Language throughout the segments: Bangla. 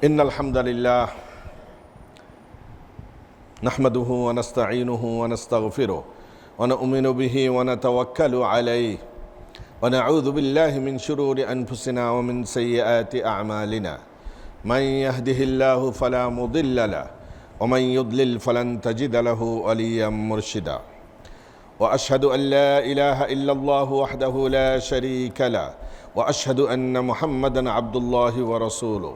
إن الحمد لله نحمده ونستعينه ونستغفره ونؤمن به ونتوكل عليه ونعوذ بالله من شرور أنفسنا ومن سيئات أعمالنا من يهده الله فلا مضل له ومن يضلل فلن تجد له وليا مرشدا وأشهد أن لا إله إلا الله وحده لا شريك له وأشهد أن محمدا عبد الله ورسوله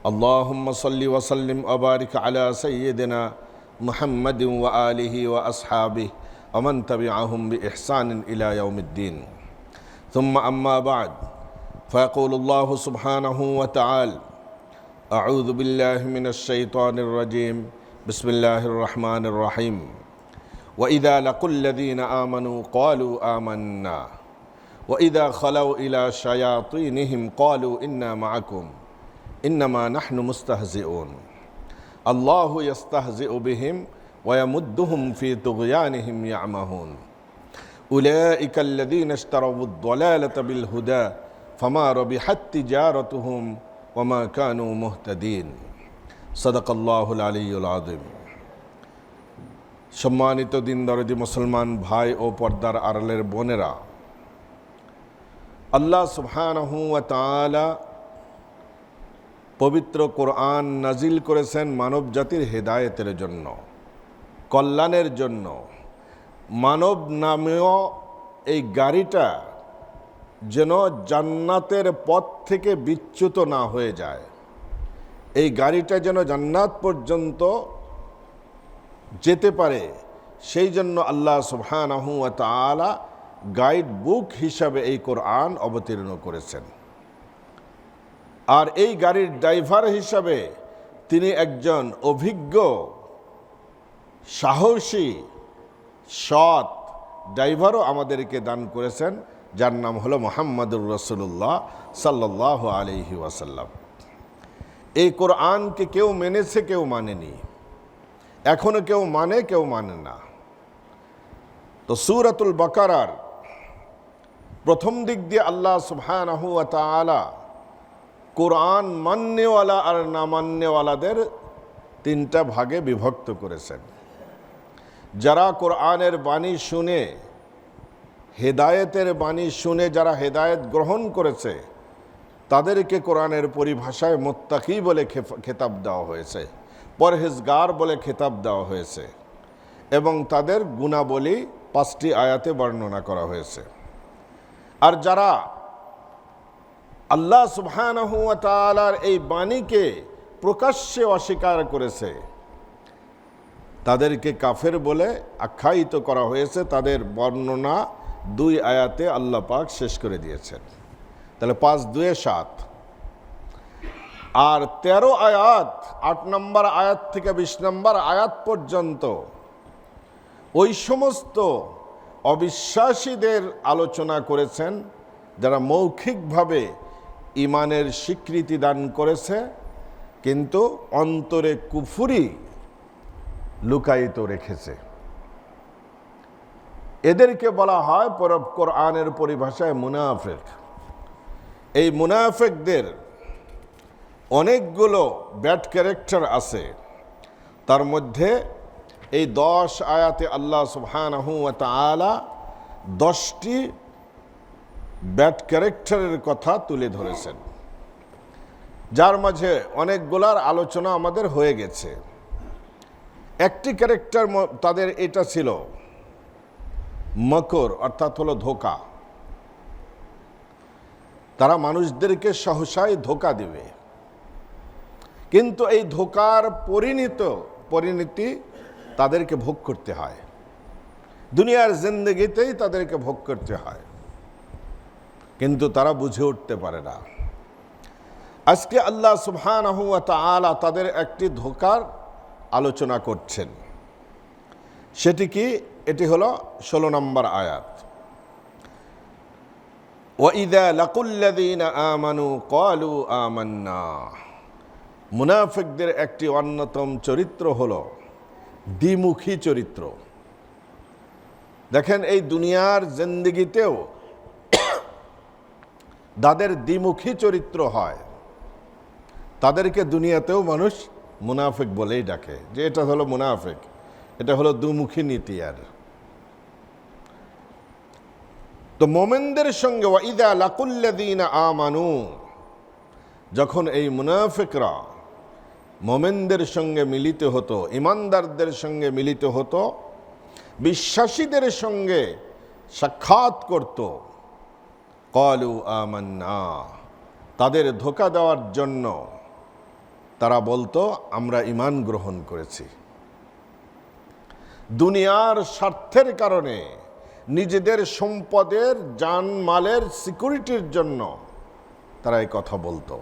اللهم صل وسلم وبارك على سيدنا محمد وآله وأصحابه ومن تبعهم بإحسان إلى يوم الدين ثم أما بعد فيقول الله سبحانه وتعالى أعوذ بالله من الشيطان الرجيم بسم الله الرحمن الرحيم وإذا لقوا الذين آمنوا قالوا آمنا وإذا خلوا إلى شياطينهم قالوا إنا معكم إنما نحن مستهزئون الله يستهزئ بهم ويمدهم في طغيانهم يعمهون أولئك الذين اشتروا الضلالة بالهدى فما ربحت تجارتهم وما كانوا مهتدين صدق الله العلي العظيم সম্মানিত দিন দরদি মুসলমান ভাই ও পর্দার আড়ালের বোনেরা, আল্লাহ সুবহানাহু ওয়া তাআলা পবিত্র কোরআন নাজিল করেছেন মানব জাতির হেদায়েতের জন্য, কল্যাণের জন্য। মানব নামীয় এই গাড়িটা যেন জান্নাতের পথ থেকে বিচ্যুত না হয়ে যায়, এই গাড়িটা যেন জান্নাত পর্যন্ত যেতে পারে, সেই জন্য আল্লাহ সুবহানাহু ওয়া তাআলা গাইড বুক হিসাবে এই কোরআন অবতীর্ণ করেছেন। আর এই গাড়ির ড্রাইভার হিসাবে তিনি একজন অভিজ্ঞ, সাহসী, সৎ ড্রাইভারও আমাদেরকে দান করেছেন, যার নাম হলো মুহাম্মদুর রাসূলুল্লাহ সাল্লাল্লাহু আলাইহি ওয়াসাল্লাম। এই কোরআনকে কেউ মেনেছে, কেউ মানেনি, এখনো কেউ মানে, কেউ মানে না। তো সূরাতুল বাকারার প্রথম দিক দিয়ে আল্লাহ সুবহানাহু ওয়া তাআলা কোরআন মান্যওয়ালা আর না মান্যওয়ালাদের তিনটা ভাগে বিভক্ত করেছেন। যারা কোরআনের বাণী শুনে, হেদায়েতের বাণী শুনে যারা হেদায়েত গ্রহণ করেছে, তাদেরকে কোরআনের পরিভাষায় মুত্তাকি বলে খেতাব দেওয়া হয়েছে, পরহেজগার বলে খেতাব দেওয়া হয়েছে, এবং তাদের গুণাবলী 5টি আয়াতে বর্ণনা করা হয়েছে। আর যারা আল্লাহ সুবহানাহু ওয়া তাআলার এই বাণীকে প্রকাশ্যে অস্বীকার করেছে, তাদেরকে কাফের বলে আখ্যায়িত করা হয়েছে। তাদের বর্ণনা 2 আয়াতে আল্লাহ পাক শেষ করে দিয়েছেন। তাহলে 5 2 7 আর 13 আয়াত, 8 নম্বর আয়াত থেকে 20 নম্বর আয়াত পর্যন্ত ওই সমস্ত অবিশ্বাসীদের আলোচনা করেছেন যারা মৌখিকভাবে ইমানের স্বীকৃতি দান করেছে, কিন্তু অন্তরে কুফরি লুকায়িত রেখেছে। এদেরকে বলা হয় কোরআনের পরিভাষায় মুনাফিক। এই মুনাফিকদের অনেকগুলো ব্যাড ক্যারেক্টার আছে। তার মধ্যে এই 10 আয়াতে আল্লাহ সুবহানাহু ওয়া তাআলা 10টি ব্যাড ক্যারেক্টারের কথা তুলে ধরেছেন, যার মাঝে অনেকগুলার আলোচনা আমাদের হয়ে গেছে। একটি ক্যারেক্টার তাদের এটা ছিল মকর, অর্থাৎ হলো ধোঁকা। তারা মানুষদেরকে সহসাই ধোঁকা দিবে, কিন্তু এই ধোঁকার পরিণতি তাদেরকে ভোগ করতে হয়, দুনিয়ার জিন্দেগিতেই তাদেরকে ভোগ করতে হয়, কিন্তু তারা বুঝে উঠতে পারে না। আজকে আল্লাহ সুবহানাহু ওয়া তাআলা তাদের একটি ধোঁকার আলোচনা করছেন। সেটি কি? এটি হলো 16 নম্বর আয়াত। ওয়াইযা লাকুল্লাযীনা আমানু ক্বালু আমান্না। মুনাফিকদের একটি অন্যতম চরিত্র হলো দ্বিমুখী চরিত্র। দেখেন, এই দুনিয়ার জিন্দেগিতেও তাদের দ্বিমুখী চরিত্র হয়। তাদেরকে দুনিয়াতেও মানুষ মুনাফিক বলেই ডাকে, যে এটা হলো মুনাফিক, এটা হলো দুমুখী নীতি। আর তো মোমেনদের সঙ্গে ওয়াইদা লাকুল্লাযীনা আমানু, যখন এই মুনাফিকরা মোমেনদের সঙ্গে মিলিত হতো, ইমানদারদের সঙ্গে মিলিত হতো, বিশ্বাসীদের সঙ্গে সাক্ষাৎ করত, ক্বালু আমান্না, তাদের ধোঁকা দেওয়ার জন্য তারা বলতো আমরা ঈমান গ্রহণ করেছি। দুনিয়ার স্বার্থের কারণে, নিজেদের সম্পদের জানমালের সিকিউরিটির জন্য তারা এই কথা বলতো।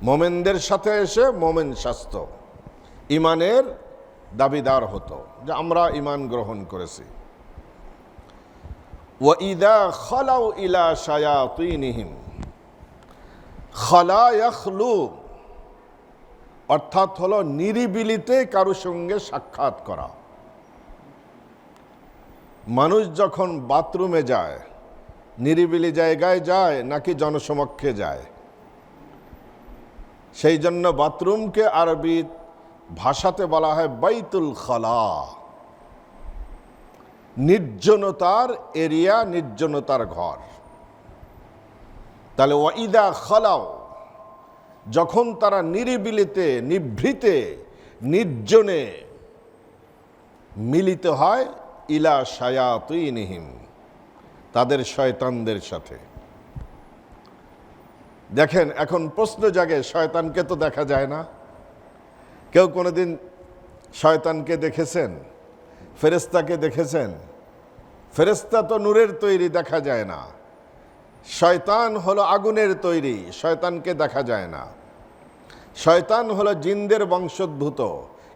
মোমেনদের সাথে এসে মোমেন শাস্ত ঈমানের দাবিদার হতো যে আমরা ঈমান গ্রহণ করেছি। ওয়াইদা খালাউ ইলা শায়াতিনহিম, খালা ইয়াখলু অর্থাৎ হলো নিরিবিলিতে কারো সঙ্গে সাক্ষাৎ করা। মানুষ যখন বাথরুমে যায়, নিরিবিলি জায়গায় যায় নাকি জনসমক্ষে যায়? সেই জন্য বাথরুমকে আরবি ভাষাতে বলা হয় বাইতুল খালা, নির্জনতার এরিয়া, নির্জনতার ঘর। তাহলে ওয়াইদা খালাও, যখন তারা নিরিবিলিতে, নিভৃতে, নির্জনে মিলিত হয়, ইলা শায়াতিনহিম, তাদের শয়তানদের সাথে। দেখেন এখন প্রশ্ন জাগে, শয়তানকে তো দেখা যায় না। কেউ কোনোদিন শয়তানকে দেখেছেন? ফেরেশতাকে দেখেছেন? ফেরেশতা তো নূরের তৈরি, দেখা যায় না। শয়তান হলো আগুনের তৈরি, শয়তানকে দেখা যায় না। শয়তান হলো জিনদের বংশোদ্ভূত,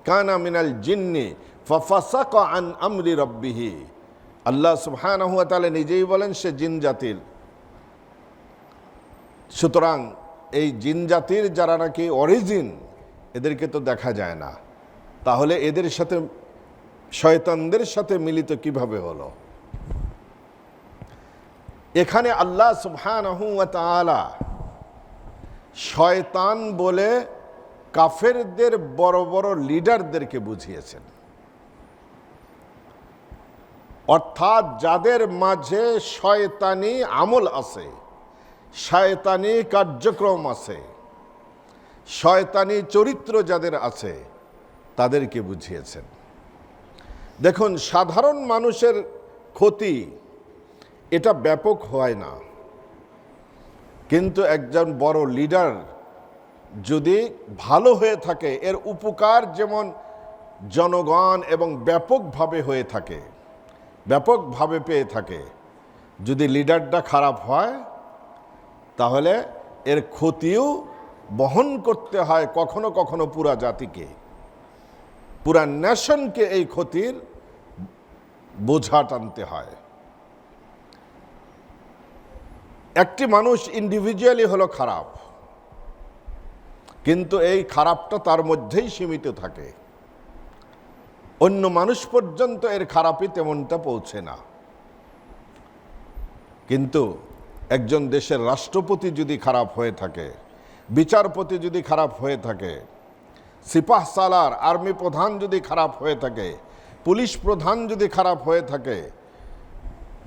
কানা মিনাল জিন্নি ফাফাসাকা আন আমরি রাব্বিহি। আল্লাহ সুবহানাহু ওয়া তাআলা নিজেই বলেন সে জিন জাতির। সুতরাং এই জিন জাতির যারা নাকি অরিজিন, এদেরকে তো দেখা যায় না, তাহলে এদের সাথে শয়তানদের সাথে মিলিত কিভাবে হলো? এখানে আল্লাহ সুবহানাহু ওয়া তাআলা শয়তান বলে কাফেরদের বড় বড় লিডারদেরকে বুঝিয়েছেন। অর্থাৎ যাদের মাঝে শয়তানি আমল আছে, শয়তানি কার্যক্রম আছে, শয়তানি চরিত্র যাদের আছে, তাদেরকে বুঝিয়েছেন। দেখুন, সাধারণ মানুষের ক্ষতি এটা ব্যাপক হয় না, কিন্তু একজন বড় লিডার যদি ভালো হয়ে থাকে, এর উপকার যেমন জনগণ এবং ব্যাপকভাবে হয়ে থাকে, ব্যাপকভাবে পেয়ে থাকে। যদি লিডারটা খারাপ হয়, তাহলে এর ক্ষতিও বহন করতে হয় কখনো কখনো পুরা জাতিকে, পুরা নেশনকে এই ক্ষতির বোঝা টানতে হয়। একটি মানুষ ইন্ডিভিজুয়ালি হলো খারাপ, কিন্তু এই খারাপটা তার মধ্যেই সীমিত থাকে, অন্য মানুষ পর্যন্ত এর খারাপই তেমনটা পৌঁছে না। কিন্তু একজন দেশের রাষ্ট্রপতি যদি খারাপ হয়ে থাকে, বিচারপতি যদি খারাপ হয়ে থাকে, সিপাহ সালার আর্মি প্রধান যদি খারাপ হয়ে থাকে, পুলিশ প্রধান যদি খারাপ হয়ে থাকে,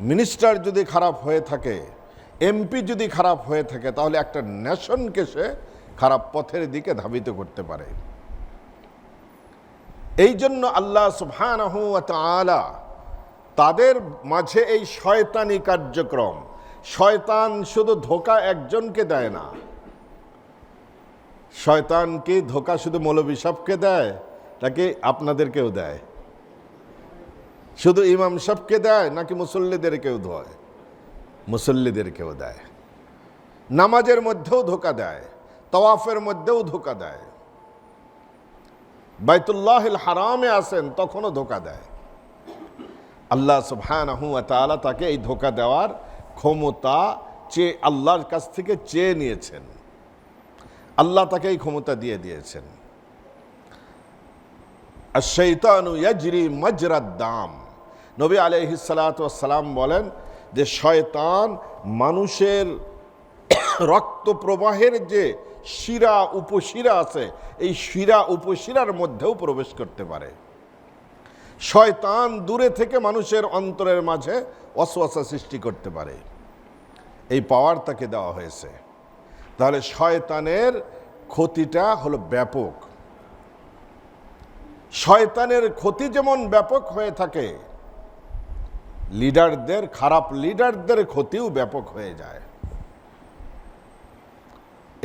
মিনিস্টার যদি খারাপ হয়ে থাকে, এমপি যদি খারাপ হয়ে থাকে, তাহলে একটা নেশনকে সে খারাপ পথের দিকে ধাবিত করতে পারে। এই জন্য আল্লাহ সুবহানাহু ওয়া তাআলা তাদের মাঝে এই শয়তানি কার্যক্রম, শয়তান শুধু ধোঁকা একজনকে দেয় না। শয়তান কি ধোঁকা শুধু মৌলভী সাহেবকে দেয় নাকি আপনাদেরকেও দেয়? শুধু ইমাম সাহেবকে দেয় নাকি মুসল্লিদেরকেও দেয়? মুসল্লিদেরকেও দেয়। নামাজের মধ্যেও ধোঁকা দেয়, তাওয়াফের মধ্যেও ধোঁকা দেয়, বাইতুল্লাহিল হারামে আসেন তখনও ধোঁকা দেয়। আল্লাহ সুবহানাহু ওয়া তাআলা তাকে এই ধোঁকা দেওয়ার ক্ষমতা আল্লাহর কাছ থেকে চেয়ে নিয়েছেন। আল্লাহ তাকে এই ক্ষমতা দিয়ে দিয়েছেন। আশ-শাইতানু ইয়াজরি মাজরাদ দাম। নবী আলাইহিস সালাতু ওয়াস সালাম বলেন যে শয়তান মানুষের রক্ত প্রবাহের যে শিরা উপশিরা আছে, এই শিরা উপশিরার মধ্যেও প্রবেশ করতে পারে। শয়তান দূরে থেকে মানুষের অন্তরের মাঝে ওয়াসওয়াসা সৃষ্টি করতে পারে, এই পাওয়ার তাকে দেওয়া হয়েছে। তাহলে শয়তানের ক্ষতিটা হলো ব্যাপক। শয়তানের ক্ষতি যেমন ব্যাপক হয়ে থাকে, লিডারদের, খারাপ লিডারদের ক্ষতিও ব্যাপক হয়ে যায়।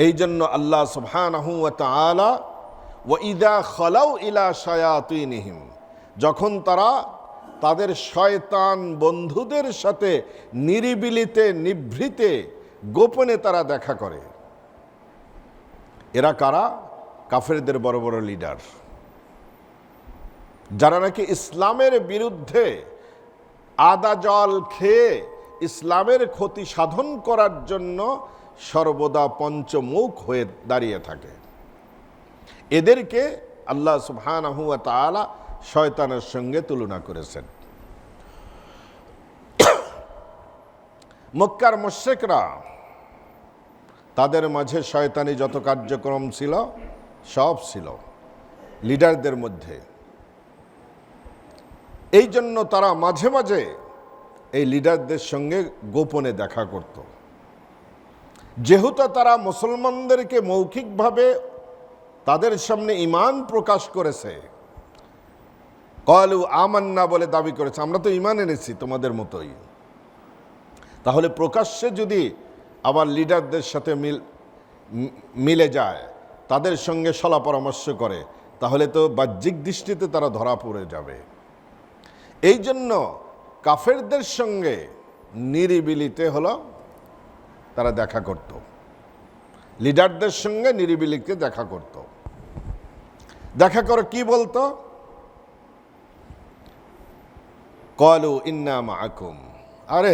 এই জন্য আল্লাহ সুবহানাহু ওয়া তাআলা ওয়া ইযা খালাউ ইলা শায়াতিনহিম, যখন তারা তাদের শয়তান বন্ধুদের সাথে নিরিবিলিতে নিভৃতে গোপনে তারা দেখা করে। এরা কারা? কাফেরদের বড় বড় লিডার, যারা নাকি ইসলামের বিরুদ্ধে আদা জল খেয়ে ইসলামের ক্ষতি সাধন করার জন্য সর্বদা পঞ্চমুখ হয়ে দাঁড়িয়ে থাকে। এদেরকে আল্লাহ সুবহানাহু ওয়া তাআলা শয়তানের সঙ্গে তুলনা করেছেন। মক্কার মুশরিকরা, তাদের মাঝে শয়তানি যত কার্যক্রম ছিল সব ছিল লিডারদের মধ্যে। এই জন্য তারা মাঝে মাঝে এই লিডারদের সঙ্গে গোপনে দেখা করত। যেহেতু তারা মুসলমানদেরকে মৌখিকভাবে তাদের সামনে ঈমান প্রকাশ করেছে, ক্বালু আমান্না বলে দাবি করেছে, আমরা তো ঈমান এনেছি তোমাদের মতোই, তাহলে প্রকাশ্যে যদি আবার লিডারদের সাথে মিলে যায়, তাদের সঙ্গে সলা পরামর্শ করে, তাহলে তো বাহ্যিক দৃষ্টিতে তারা ধরা পড়ে যাবে। এই জন্য কাফেরদের সঙ্গে নিরিবিলিতে হলো তারা দেখা করত, লিডারদের সঙ্গে নিরিবিলিতে দেখা করত। দেখা করে কি বলতো? ক্বালু ইন্না মাআকুম, আরে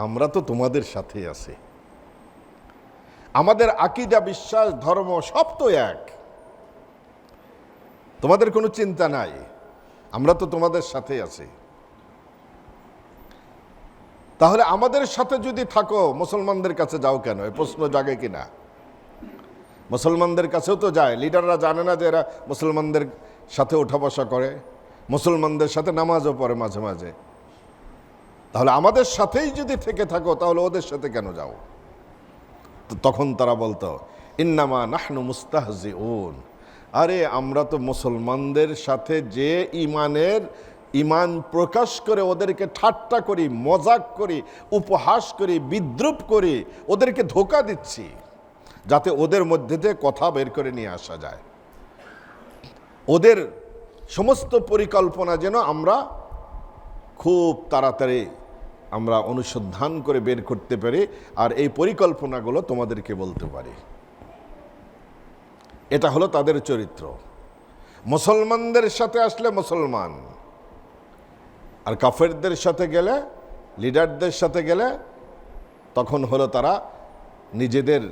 আমরা তো তোমাদের সাথে আছি, আমাদের আকীদা, বিশ্বাস, ধর্ম সব তো এক, তোমাদের কোনো চিন্তা নাই, আমরা তো তোমাদের সাথে আছি। তাহলে আমাদের সাথে যদি থাকো মুসলমানদের কাছে যাও কেন? এই প্রশ্ন জাগে কিনা? মুসলমানদের কাছেও তো যায়, লিডাররা জানে না যে এরা মুসলমানদের সাথে ওঠা বসা করে, মুসলমানদের সাথে নামাজও পড়ে মাঝে মাঝে। তাহলে আমাদের সাথেই যদি থেকে থাকো, তাহলে ওদের সাথে কেন যাও? তখন তারা বলতো ইন্নামা নাহনু মুস্তাহজিউন, আরে আমরা তো মুসলমানদের সাথে যে ঈমান প্রকাশ করে ওদেরকে ঠাট্টা করি, মজাক করি, উপহাস করি, বিদ্রূপ করি, ওদেরকে ধোঁকা দিচ্ছি, যাতে ওদের মধ্যে থেকে কথা বের করে নিয়ে আসা যায়। ওদের সমস্ত পরিকল্পনা যেন আমরা খুব তাড়াতাড়ি আমরা অনুসন্ধান করে বের করতে পারি, আর এই পরিকল্পনাগুলো তোমাদেরকে বলতে পারি। এটা হলো তাদের চরিত্র। মুসলমানদের সাথে আসলে মুসলমান, আর কাফেরদের সাথে গেলে, লিডারদের সাথে গেলে, তখন হলো তারা নিজেদের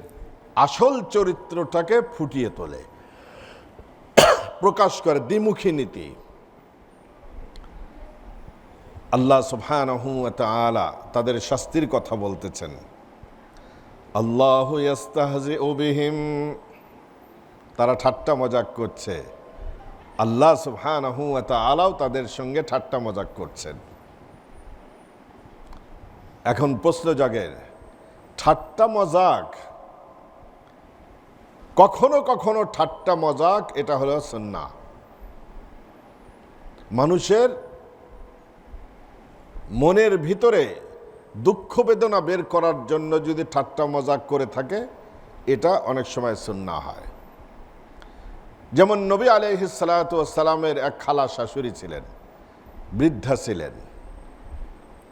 আসল চরিত্রটাকে ফুটিয়ে তোলে, প্রকাশ করে, দ্বিমুখী নীতি। আল্লাহ সুবহানাহু ওয়া তাআলা তাদের শাস্তির কথা বলতেছেন। আল্লাহু ইস্তাহজিউ বিহিম, তারা ঠাট্টা মজাক করছে, আল্লাহ সুবহানাহু ওয়া তাআলাও তাদের সঙ্গে ঠাট্টা মজাক করছেন। এখন প্রশ্ন জাগে, ঠাট্টা মজাক, কখনো কখনো ঠাট্টা মজাক এটা হলো সুন্নাহ। মানুষের মনের ভিতরে দুঃখ বেদনা বের করার জন্য যদি ঠাট্টা মজাক করে থাকে, এটা অনেক সময় সুন্নাহ হয়। যেমন নবী আলাইহিস সালাতু ওয়াস সালামের এক খালা শাশুড়ি ছিলেন, বৃদ্ধা ছিলেন।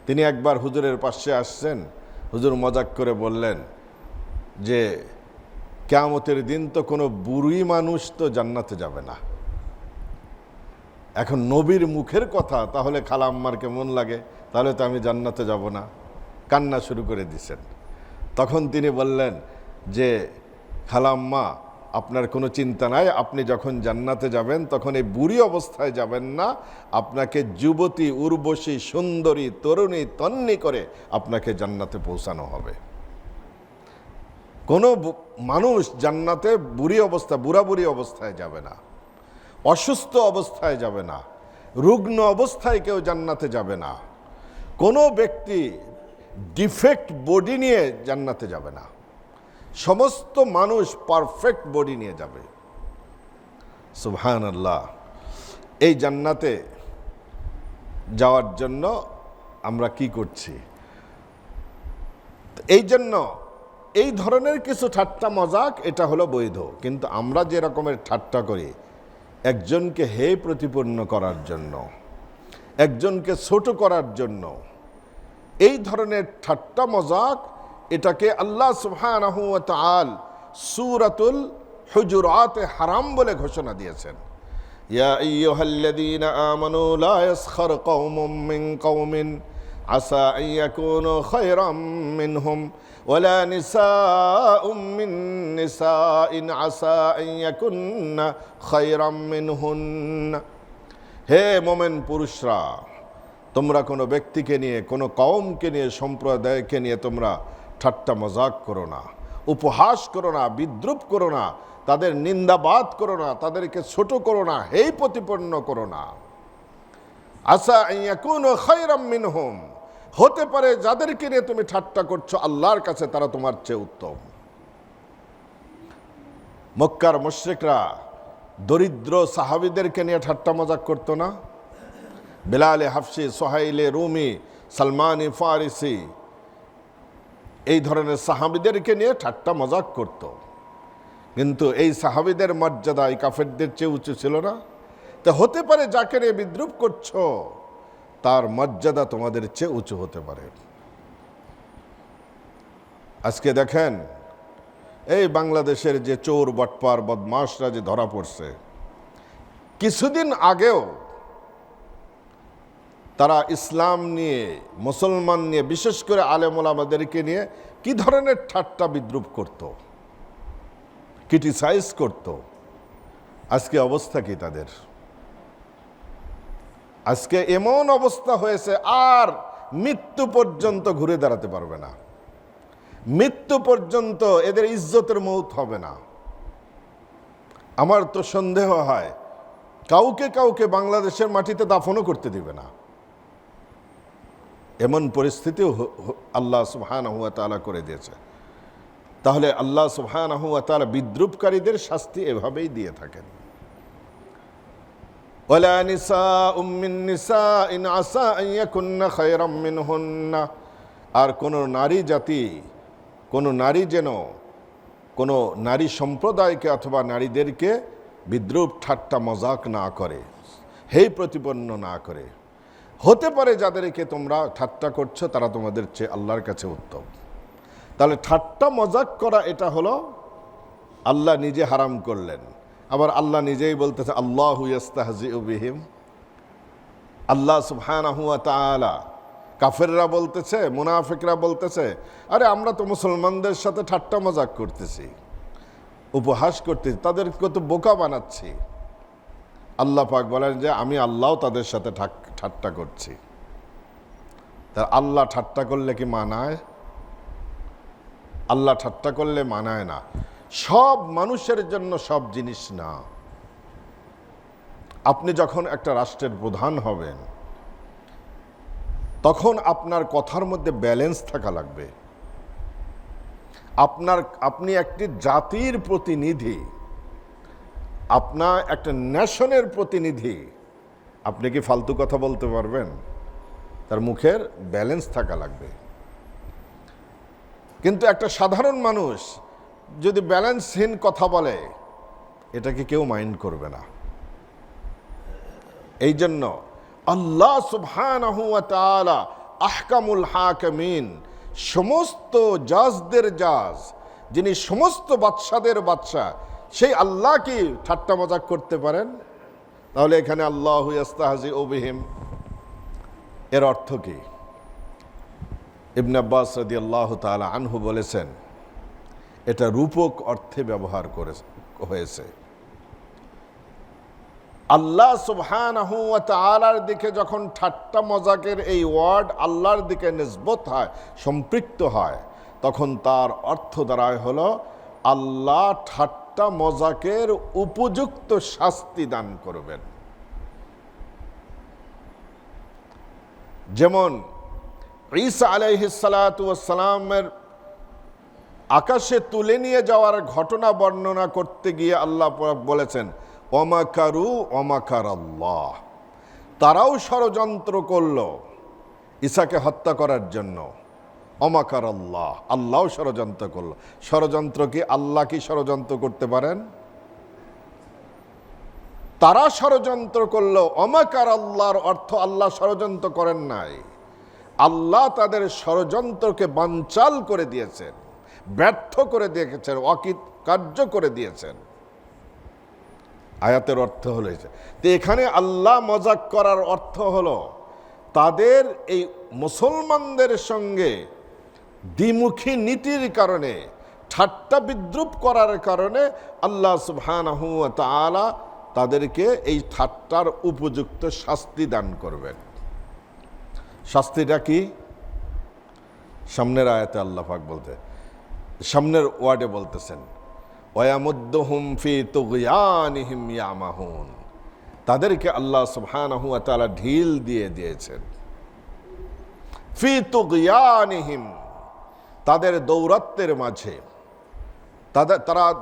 তিনি একবার হুজুরের পাশে আসছেন, হুজুর মজাক করে বললেন যে কিয়ামতের দিন তো কোনো বুড়ি মানুষ তো জান্নাতে যাবে না। এখন নবীর মুখের কথা, তাহলে খালা আম্মার কেমন লাগে? তাহলে তো আমি জান্নাতে যাব না। কান্না শুরু করে দিছেন। তখন তিনি বললেন যে খালা আম্মা, আপনার কোনো চিন্তা নাই, আপনি যখন জান্নাতে যাবেন তখন এই বুড়ি অবস্থায় যাবেন না, আপনাকে যুবতী, উর্বশী, সুন্দরী, তরুণী, তন্নি করে আপনাকে জান্নাতে পৌঁছানো হবে। কোনো মানুষ জান্নাতে বুড়া বুড়ি অবস্থায় যাবে না, অসুস্থ অবস্থায় যাবে না, রুগ্ন অবস্থায় কেউ জান্নাতে যাবে না, কোনো ব্যক্তি ডিফেক্ট বডি নিয়ে জান্নাতে যাবে না, সমস্ত মানুষ পারফেক্ট বডি নিয়ে যাবে। সুবহানাল্লাহ। এই জান্নাতে যাওয়ার জন্য আমরা কি করছি? এই জন্য এই ধরনের কিছু ঠাট্টা মজাক এটা হলো বৈধ, কিন্তু আমরা যে রকমের ঠাট্টা করি একজনকে হে প্রতিপন্ন করার জন্য, একজনকে ছোট করার জন্য, এই ধরনের ঠাট্টা মজাক, এটাকে আল্লাহ সুবহানাহু ওয়া তাআলা সূরাতুল হুজুরাতে হারাম বলে ঘোষণা দিয়েছেন। ইয়া আইয়ুহাল্লাযীনা আমানু লা ইয়াসখার কওমুম মিন কওমিন আসা আন ইয়াকুনু খায়রাম মিনহুম ওয়ালা নিসাউম মিন নিসাইন আসা আন ইয়াকুন্না খায়রাম মিনহুন্না। হে মুমিন পুরুষরা, তোমরা কোনো ব্যক্তিকে নিয়ে, কোনো কওমকে নিয়ে, সম্প্রদায়কে নিয়ে তোমরা ঠাট্টা মজাক করো না, উপহাস করো না, বিদ্রুপ করো না, তাদের নিন্দাবাদ করো না, তাদেরকে ছোট করো না, হেয় প্রতিপন্ন করো না। আসা আন ইয়াকুনু খায়রাম মিনহুম, হতে পারে যাদেরকে নিয়ে তুমি ঠাট্টা করছো আল্লাহর কাছে তারা তোমার চেয়ে উত্তম। মক্কার মুশরিকরা দরিদ্র সাহাবীদেরকে নিয়ে ঠাট্টা মজাক করতো না? বেলালে হাফসি, সোহাইলে রুমি, সালমানি ফারিসি, এই ধরনের সাহাবীদেরকে নিয়ে ঠাট্টা মজাক করত। কিন্তু এই সাহাবীদের মর্যাদা এই কাফেরদের চেয়ে উঁচু ছিল না? তো হতে পারে যাকে নিয়ে বিদ্রুপ করছো তার মর্যাদা তোমাদের চেয়ে উঁচু হতে পারে। আজকে দেখেন এই বাংলাদেশের যে চোর বটপার বদমাশরা যে ধরা পড়ছে, কিছুদিন আগেও তারা ইসলাম নিয়ে, মুসলমান নিয়ে, বিশেষ করে আলেম ওলামাদেরকে নিয়ে কি ধরনের ঠাট্টা বিদ্রুপ করত, ক্রিটিসাইজ করত। আজকে অবস্থা কি তাদের? আজকে এমন অবস্থা হয়েছে আর মৃত্যু পর্যন্ত ঘুরে দাঁড়াতে পারবে না, মৃত্যু পর্যন্ত এদের ইজ্জতের মৌত হবে না। আমার তো সন্দেহ হয় কাউকে কাউকে বাংলাদেশের মাটিতে দাফনও করতে দিবে না, এমন পরিস্থিতিও আল্লাহ সুবহানাহু ওয়া তাআলা করে দিয়েছে। তাহলে আল্লাহ সুবহানাহু ওয়া তাআলা বিদ্রুপকারীদের শাস্তি এভাবেই দিয়ে থাকেন। ওয়ালা নিসাউম মিন নিসাইন আসা আন ইয়াকুন্না খায়রাম মিনহুন্না, আর কোন নারী জাতি, কোন নারী যেন কোন নারী সম্প্রদায়কে অথবা নারীদেরকে বিদ্রুপ ঠাট্টা মজাক না করে, হেয় প্রতিপন্ন না করে। হতে পারে যাদেরকে তোমরা ঠাট্টা করছো তারা তোমাদের চেয়ে আল্লাহর কাছে উত্তম। তাহলে ঠাট্টা মজাক করা এটা হলো আল্লাহ নিজে হারাম করলেন। আবার আল্লাহ নিজেই বলতেছে আল্লাহু ইস্তাহজিউ বিহিম। আল্লাহ সুবহানাহু ওয়া তাআলা, কাফেররা বলতেছে, মুনাফিকরা বলতেছে, আরে আমরা তো মুসলমানদের সাথে ঠাট্টা মজাক করতেছি, উপহাস করতেছি, তাদেরকে তো বোকা বানাচ্ছি। আল্লাহ পাক বলেন যে আমি আল্লাহ তাদের সাথে ঠাট্টা করছি। তার আল্লাহ ঠাট্টা করলে কি মানায়? আল্লাহ ঠাট্টা করলে মানায় না। সব মানুষের জন্য সব জিনিস না। আপনি যখন একটা রাষ্ট্রের প্রধান হবেন তখন আপনার কথার মধ্যে ব্যালেন্স থাকা লাগবে। আপনি একটি জাতির প্রতিনিধি, আপনার একটা ন্যাশনের প্রতিনিধি, আপনি কি ফালতু কথা বলতে পারবেন? তার মুখের ব্যালেন্স থাকা লাগবে। কিন্তু একটা সাধারণ মানুষ যদি ব্যালেন্সহীন কথা বলে এটাকে কেউ মাইন্ড করবে না। এই জন্য আল্লাহ সুবহানাহু ওয়া তাআলা আহকামুল হাকিমিন, সমস্ত জাজদের জাজ, যিনি সমস্ত বাদশাদের বাদশাহ, সেই আল্লাহ কি ঠাট্টা মজাক করতে পারেন? তাহলে এখানে আল্লাহু ইস্তাহজিউ বিহিম এর অর্থ কি? ইবনে আব্বাস রাদিয়াল্লাহু তাআলা আনহু বলেছেন এটা রূপক অর্থে ব্যবহার হয়েছে। আল্লাহ সুবহানাহু ওয়া তাআলার দিকে যখন ঠাট্টা মজাকের এই ওয়ার্ড আল্লাহর দিকে নিসবত হয়, সম্পৃক্ত হয়, তখন তার অর্থ দাঁড়ায় হলো আল্লাহ ঠাট্টা মজাকের উপযুক্ত শাস্তি দান করবেন। যেমন ঈসা আলাইহিস সালাতু ওয়াস সালামের আকাশে তুলে নিয়ে যাওয়ার ঘটনা বর্ণনা করতে গিয়ে আল্লাহ বলেছেন ওমাকারু ওমাকার আল্লাহ, তারাও ষড়যন্ত্র করল ঈসাকে হত্যা করার জন্য। ওমাকার আল্লাহ, আল্লাহও ষড়যন্ত্র করল। ষড়যন্ত্র কি আল্লাহ কি ষড়যন্ত্র করতে পারেন? তারা ষড়যন্ত্র করলো। ওমাকার আল্লাহর অর্থ আল্লাহ ষড়যন্ত্র করেন নাই, আল্লাহ তাদের ষড়যন্ত্রকে বানচাল করে দিয়েছেন, ব্যর্থ করে দিয়েছেন, অকৃতকার্য করে দিয়েছেন। আয়াতের অর্থ হলো তো এখানে আল্লাহ মজাক করার অর্থ হলো তাদের এই মুসলমানদের সঙ্গে দ্বিমুখী নীতির কারণে, ঠাট্টা বিদ্রুপ করার কারণে আল্লাহ সুবহানাহু ওয়া তাআলা তাদেরকে এই ঠাট্টার উপযুক্ত শাস্তি দান করবেন। শাস্তিটা কি? সামনের আয়াতে আল্লাহ পাক বলতে, সামনের ওয়ার্ডে বলতেছেন ওয়ায়ামুদ্দুহুম ফি তুগয়ানিহিম ইয়ামাহুন, তাদেরকে আল্লাহ সুবহানাহু ওয়া তাআলা ঢিল দিয়ে দিয়েছেন। ফি তুগয়ানিহিম, তাদের দৌরাত্বের মাঝে,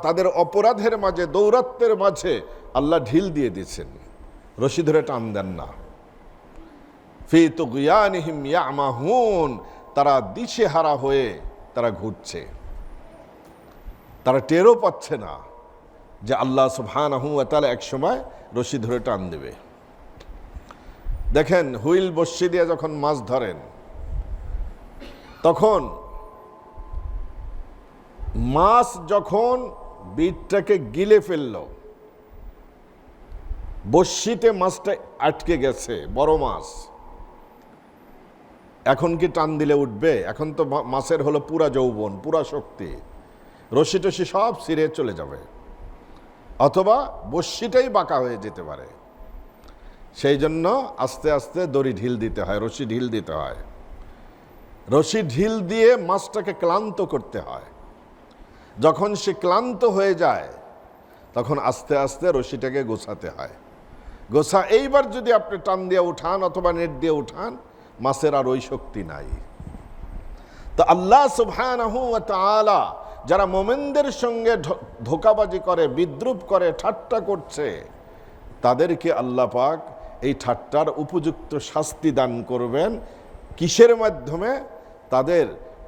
তাদের অপরাধের মাঝে, দৌরাত্বের মাঝে আল্লাহ ঢিল দিয়ে দিয়েছেন, রশি ধরে টান দেন না। ফি তুগয়ানিহিম ইয়ামাহুন, তারা দিশেহারা হয়ে তারা ঘুরছে, তারা টেরও পাচ্ছে না যে আল্লাহ সুবহানাহু ওয়া তাআলা এক সময় রশি ধরে টান দেবে। দেখেন হুইল বর্শি দিয়ে যখন মাছ ধরেন, তখন মাছ যখন বিটটাকে গিলে ফেলল, বর্শিতে মাছটা আটকে গেছে, বড় মাছ, এখন কি টান দিলে উঠবে? এখন তো মাছের হলো পুরা যৌবন, পুরা শক্তি, রশি টসি সব ছিঁড়ে চলে যাবে, অথবা বর্শিটাই বাঁকা হয়ে যেতে পারে। সেই জন্য আস্তে আস্তে দড়ি ঢিল দিতে হয়, রশি ঢিল দিতে হয়, রশি ঢিল দিয়ে মাছটাকে ক্লান্ত করতে হয়। যখন সে ক্লান্ত হয়ে যায় তখন আস্তে আস্তে রশিটাকে গোছাতে হয়। এইবার যদি আপনি টান দিয়ে উঠান অথবা নেট দিয়ে উঠান, মাছের আর ওই শক্তি নাই। তো আল্লাহ সুবহানাহু ওয়া তাআলা যারা মোমেনদের সঙ্গে ধোঁকাবাজি করে, বিদ্রুপ করে, ঠাট্টা করছে, তাদেরকে আল্লাহ পাক এই ঠাট্টার উপযুক্ত শাস্তি দান করবেন। কিসের মাধ্যমে? তাদের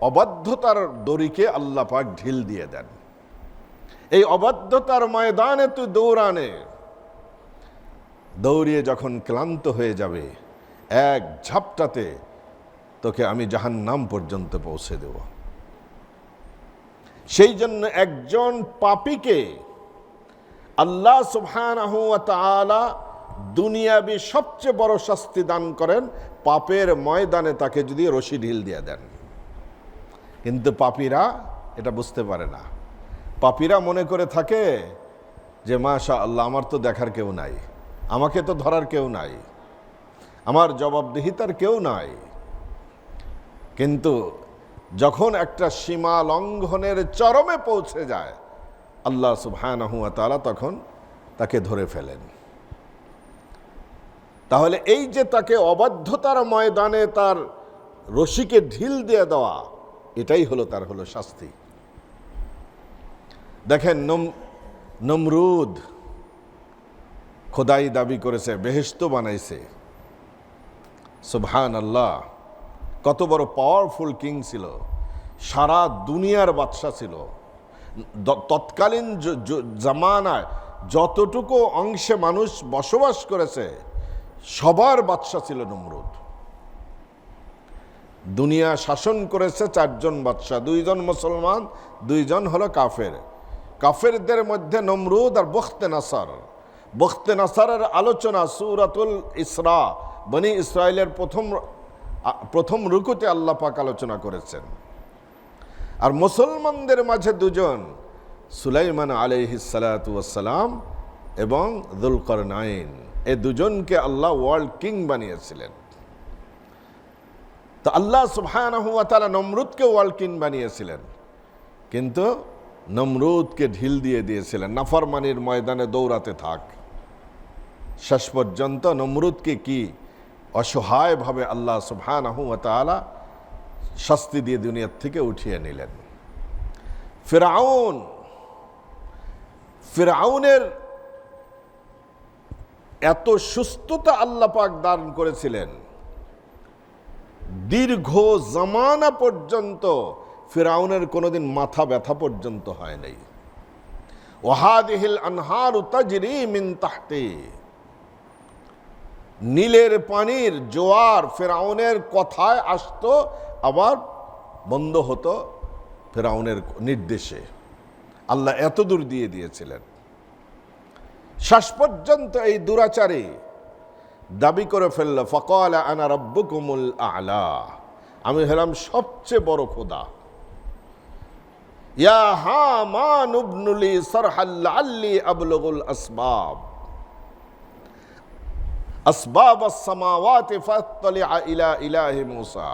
অবাধ্যতার দড়িকে আল্লাহ পাক ঢিল দিয়ে দেন। এই অবাধ্যতার ময়দানে তুই দৌড়িয়ে যখন ক্লান্ত হয়ে যাবে, এক ঝাপটাতে তোকে আমি জাহান্নাম পর্যন্ত পৌঁছে দেব। সেই জন্য একজন পাপীকে আল্লাহ সুবহানাহু ওয়া তাআলা দুনিয়াবি সবচেয়ে বড় শাস্তি দান করেন পাপের ময়দানে তাকে যদি রশি ঢিল দিয়ে দেন। কিন্তু পাপীরা এটা বুঝতে পারে না। পাপীরা মনে করে থাকে যে মাশাআল্লাহ, আমার তো দেখার কেউ নাই, আমাকে তো ধরার কেউ নাই, আমার জবাবদিহিতার কেউ নাই। কিন্তু যখন একটা সীমা লঙ্ঘনের চরমে পৌঁছে যায়, আল্লাহ সুবহানাহু ওয়া তাআলা তখন তাকে ধরে ফেলেন। তাহলে এই যে তাকে অবাধ্যতার ময়দানে তার রশিকে ঢিল দিয়ে দেওয়া, এটাই হলো তার হলো শাস্তি। দেখেন নমরুদ খোদাই দাবি করেছে, বেহেশত বানাইছে, সুবহানাল্লাহ, কত বড় পাওয়ারফুল কিং ছিল, সারা দুনিয়ার বাদশা ছিল। তৎকালীন জামানায় যতটুকু অংশে মানুষ বসবাস করেছে সবার বাদশা ছিল নমরুদ। দুনিয়া শাসন করেছে 4 জন বাদশা, 2 জন মুসলমান, 2 জন হলো কাফের। কাফেরদের মধ্যে নমরুদ আর বখতে নাসারের আলোচনা সূরাতুল ইসরা, বনি ইসরাইলের প্রথম রুকুতে আল্লাহ পাক আলোচনা করেছেন। আর মুসলমানদের মাঝে 2 জন, সুলাইমান আলাইহিস সালাতু ওয়াস সালাম এবং যুলকারনাইন, এই 2 জনকে আল্লাহ ওয়ার্ল্ড কিং বানিয়েছিলেন। তো আল্লাহ সুবহানাহু ওয়া তাআলা নমরুদকে ওয়ালকিন বানিয়েছিলেন, কিন্তু নমরুদকে ঢিল দিয়ে দিয়েছিলেন, নাফরমানির ময়দানে দৌড়াতে থাক। শেষ পর্যন্ত নমরুদকে কি অসহায়ভাবে আল্লাহ সুবহানাহু ওয়া তাআলা শাস্তি দিয়ে দুনিয়ার থেকে উঠিয়ে নিলেন। ফিরআউনের এত সুস্থতা আল্লাহ পাক দান করেছিলেন, দীর্ঘ জামানা পর্যন্ত ফিরআউনের কোনোদিন মাথা ব্যথা পর্যন্ত হয় নাই। ওয়াহাদিহিল আনহারু তাজরি মিন তাহতি, নীলের পানির জোয়ার ফিরআউনের কথায় আসতো, আবার বন্ধ হতো ফিরআউনের নির্দেশে। আল্লাহ এত দূর দিয়ে দিয়েছিলেন। শেষ পর্যন্ত এই দুরাচারী দাবি করে ফেলল, ফাকালা আনা রাব্বুকুমুল আ'লা, আমি হলাম সবচেয়ে বড় খোদা। ইয়া হামান ইবনু লি সারহাল লাআল্লি আবলুগুল আসবাব আস-সামাওয়াতি ফাত্তালিআ ইলা ইলাহি মূসা।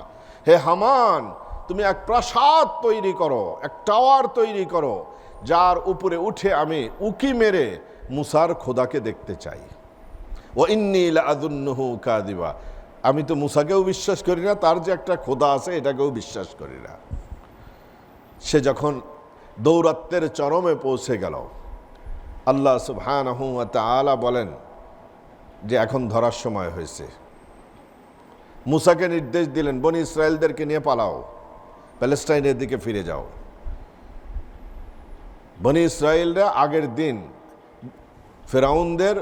হে হামান, তুমি এক প্রাসাদ তৈরি করো, এক টাওয়ার তৈরি করো, যার উপরে উঠে আমি উকি মেরে মুসার খোদাকে দেখতে চাই। ও ইন্নী লাআযুন্নুহু কাযিবা, আমি তো মুসাকেও বিশ্বাস করি না, তার যে একটা খোদা আছে এটাকেও বিশ্বাস করি না। সে যখন দৌরাত্মের চরমে পৌঁছে গেল, আল্লাহ সুবহানাহু ওয়া তাআলা বলেন যে এখন ধরার সময় হয়েছে। মুসাকে নির্দেশ দিলেন, বনি ইসরায়েলদেরকে নিয়ে পালাও, প্যালেস্টাইনের দিকে ফিরে যাও। বনি ইসরায়েলরা আগের দিন ফিরআউনদের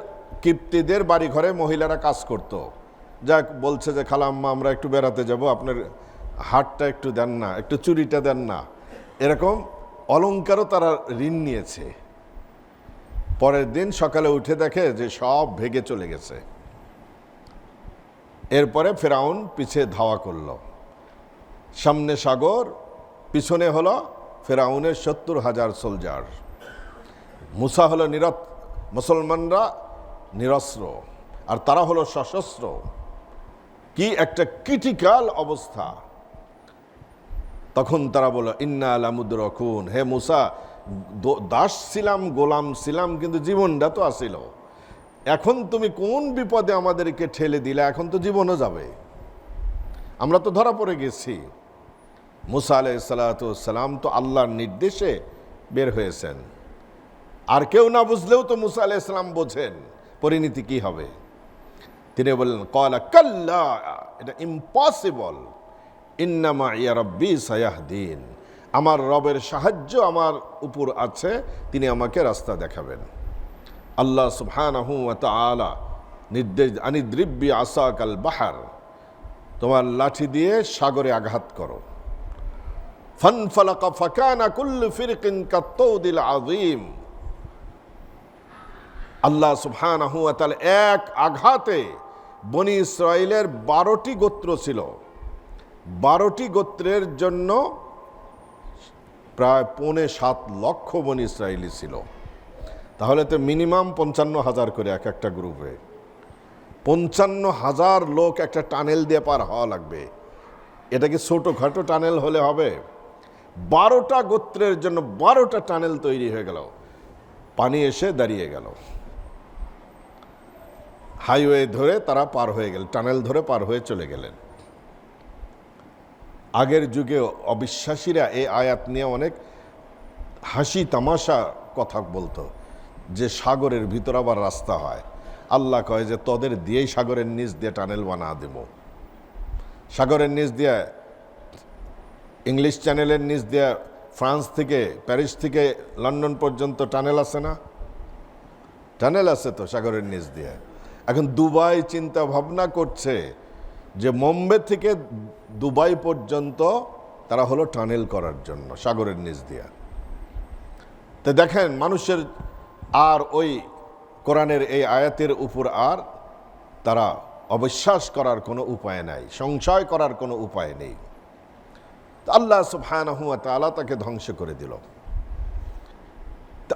কিপ্তিদের বাড়ি ঘরে মহিলারা কাজ করত। যাক বলছে যে খালাম্মা আমরা একটু বেড়াতে যাব, আপনার হাটটা একটু দেন না, একটু চুরিটা দেন না, এরকম অলংকারও তারা ঋণ নিয়েছে। পরের দিন সকালে উঠে দেখে যে সব ভেগে চলে গেছে। এরপরে ফিরআউন পিছে ধাওয়া করল, সামনে সাগর, পিছনে হলো ফিরআউনের ৭০,০০০ সোলজার। মুসা হলো মুসলমানরা নিরস্ত্র, আর তারা হলো সশস্ত্র। কি একটা ক্রিটিক্যাল অবস্থা। তখন তারা বলল, ইন্না লামুদরাকুন, হে মুসা, দাস ছিলাম, গোলাম ছিলাম, কিন্তু জীবনটা তো আসিল, এখন তুমি কোন বিপদে আমাদেরকে ঠেলে দিলে, এখন তো জীবনও যাবে, আমরা তো ধরা পড়ে গেছি। মুসা আলাইহিস সালাতু ওয়াস সালাম তো আল্লাহর নির্দেশে বের হয়েছেন, আর কেউ না বুঝলেও তো মুসা আলাইহিস সালাম বোঝেন পরিণতি কি হবে। তিনি বললেন, ক্বালা কাল্লা, এটা ইম্পসিবল, ইন্নামা ইয়া রাব্বি সায়াহদিন, আমার রবের সাহায্য আমার উপর আছে, তিনি আমাকে রাস্তা দেখাবেন। আল্লাহ সুবহানাহু ওয়া তাআলা নির্দেশ, আনিদ্রিব্বি আসাকাল বাহার, তোমার লাঠি দিয়ে সাগরে আঘাত করো। ফানফালাকা ফাকানা কুল্লু ফিরকিন কাত্তাউদিল আযীম, আল্লাহ সুবহানাহু ওয়া তাআলা এক আঘাতে বনি ইসরাইলের 12টি গোত্র ছিল, 12টি গোত্রের জন্য প্রায় 7.5 লক্ষ বনি ইসরায়েলি ছিল। তাহলে তো মিনিমাম 55,000 করে এক একটা গ্রুপে, 55,000 লোক একটা টানেল দিয়ে পার হওয়া লাগবে। এটা কি ছোটোখাটো টানেল হলে হবে? 12টা গোত্রের জন্য 12টা টানেল তৈরি হয়ে গেল, পানি এসে দাঁড়িয়ে গেল। হাইওয়ে ধরে তারা পার হয়ে গেল, টানেল ধরে পার হয়ে চলে গেলেন। আগের যুগে অবিশ্বাসীরা এই আয়াত নিয়ে অনেক হাসি তামাশা কথা বলতো, যে সাগরের ভিতর আবার রাস্তা হয়। আল্লাহ কয় যে তোদের দিয়েই সাগরের নিচ দিয়ে টানেল বানা দেব। সাগরের নিচ দিয়ে, ইংলিশ চ্যানেলের নিচ দিয়ে ফ্রান্স থেকে, প্যারিস থেকে লন্ডন পর্যন্ত টানেল আছে না? টানেল আছে তো সাগরের নিচ দিয়ে। এখন দুবাই চিন্তা ভাবনা করছে যে মুম্বাই থেকে দুবাই পর্যন্ত তারা হলো টানেল করার জন্য সাগরের নিচ দিয়ে। তো দেখেন, মানুষের আর ওই কোরআনের এই আয়াতের উপর আর তারা অবিশ্বাস করার কোনো উপায় নাই, সংশয় করার কোনো উপায় নেই। আল্লাহ সুবহানাহু ওয়া তাআলা তাকে ধ্বংস করে দিল।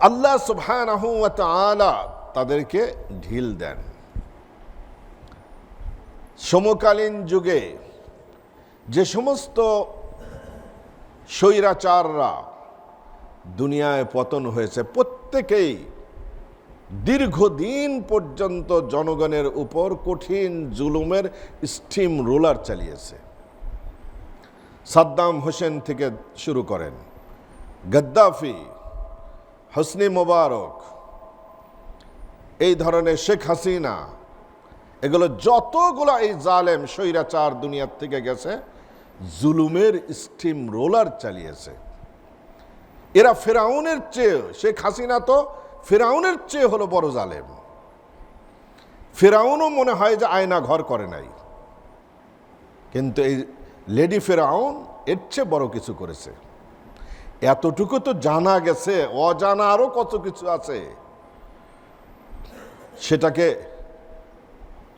আল্লাহ সুবহানাহু ওয়া তাআলা তাদেরকে ঢিল দেন। সমকালীন যুগে যে সমস্ত স্বৈরাচাররা দুনিয়ায় পতন হয়েছে প্রত্যেকেই দীর্ঘদিন পর্যন্ত জনগণের উপর কঠিন জুলুমের স্টিম রোলার চালিয়েছে। সাদ্দাম হোসেন থেকে শুরু করেন, গাদ্দাফি, হোসনি মোবারক, এই ধরনের শেখ হাসিনা, এগুলো যতগুলো এই জালেম স্বৈরাচার দুনিয়ার থেকে গেছে, জুলুমের স্টিম রোলার চালিয়েছে। এরা ফেরাউনের চেয়ে, শেখ হাসিনা তো ফেরাউনের চেয়ে হলো বড় জালেম। ফেরাউনও মনে হয় যে আয়না ঘর করে নাই, কিন্তু এই লেডি ফেরাউন এর চেয়ে বড় কিছু করেছে। এতটুকু তো জানা গেছে, অজানা আরো কত কিছু আছে, সেটাকে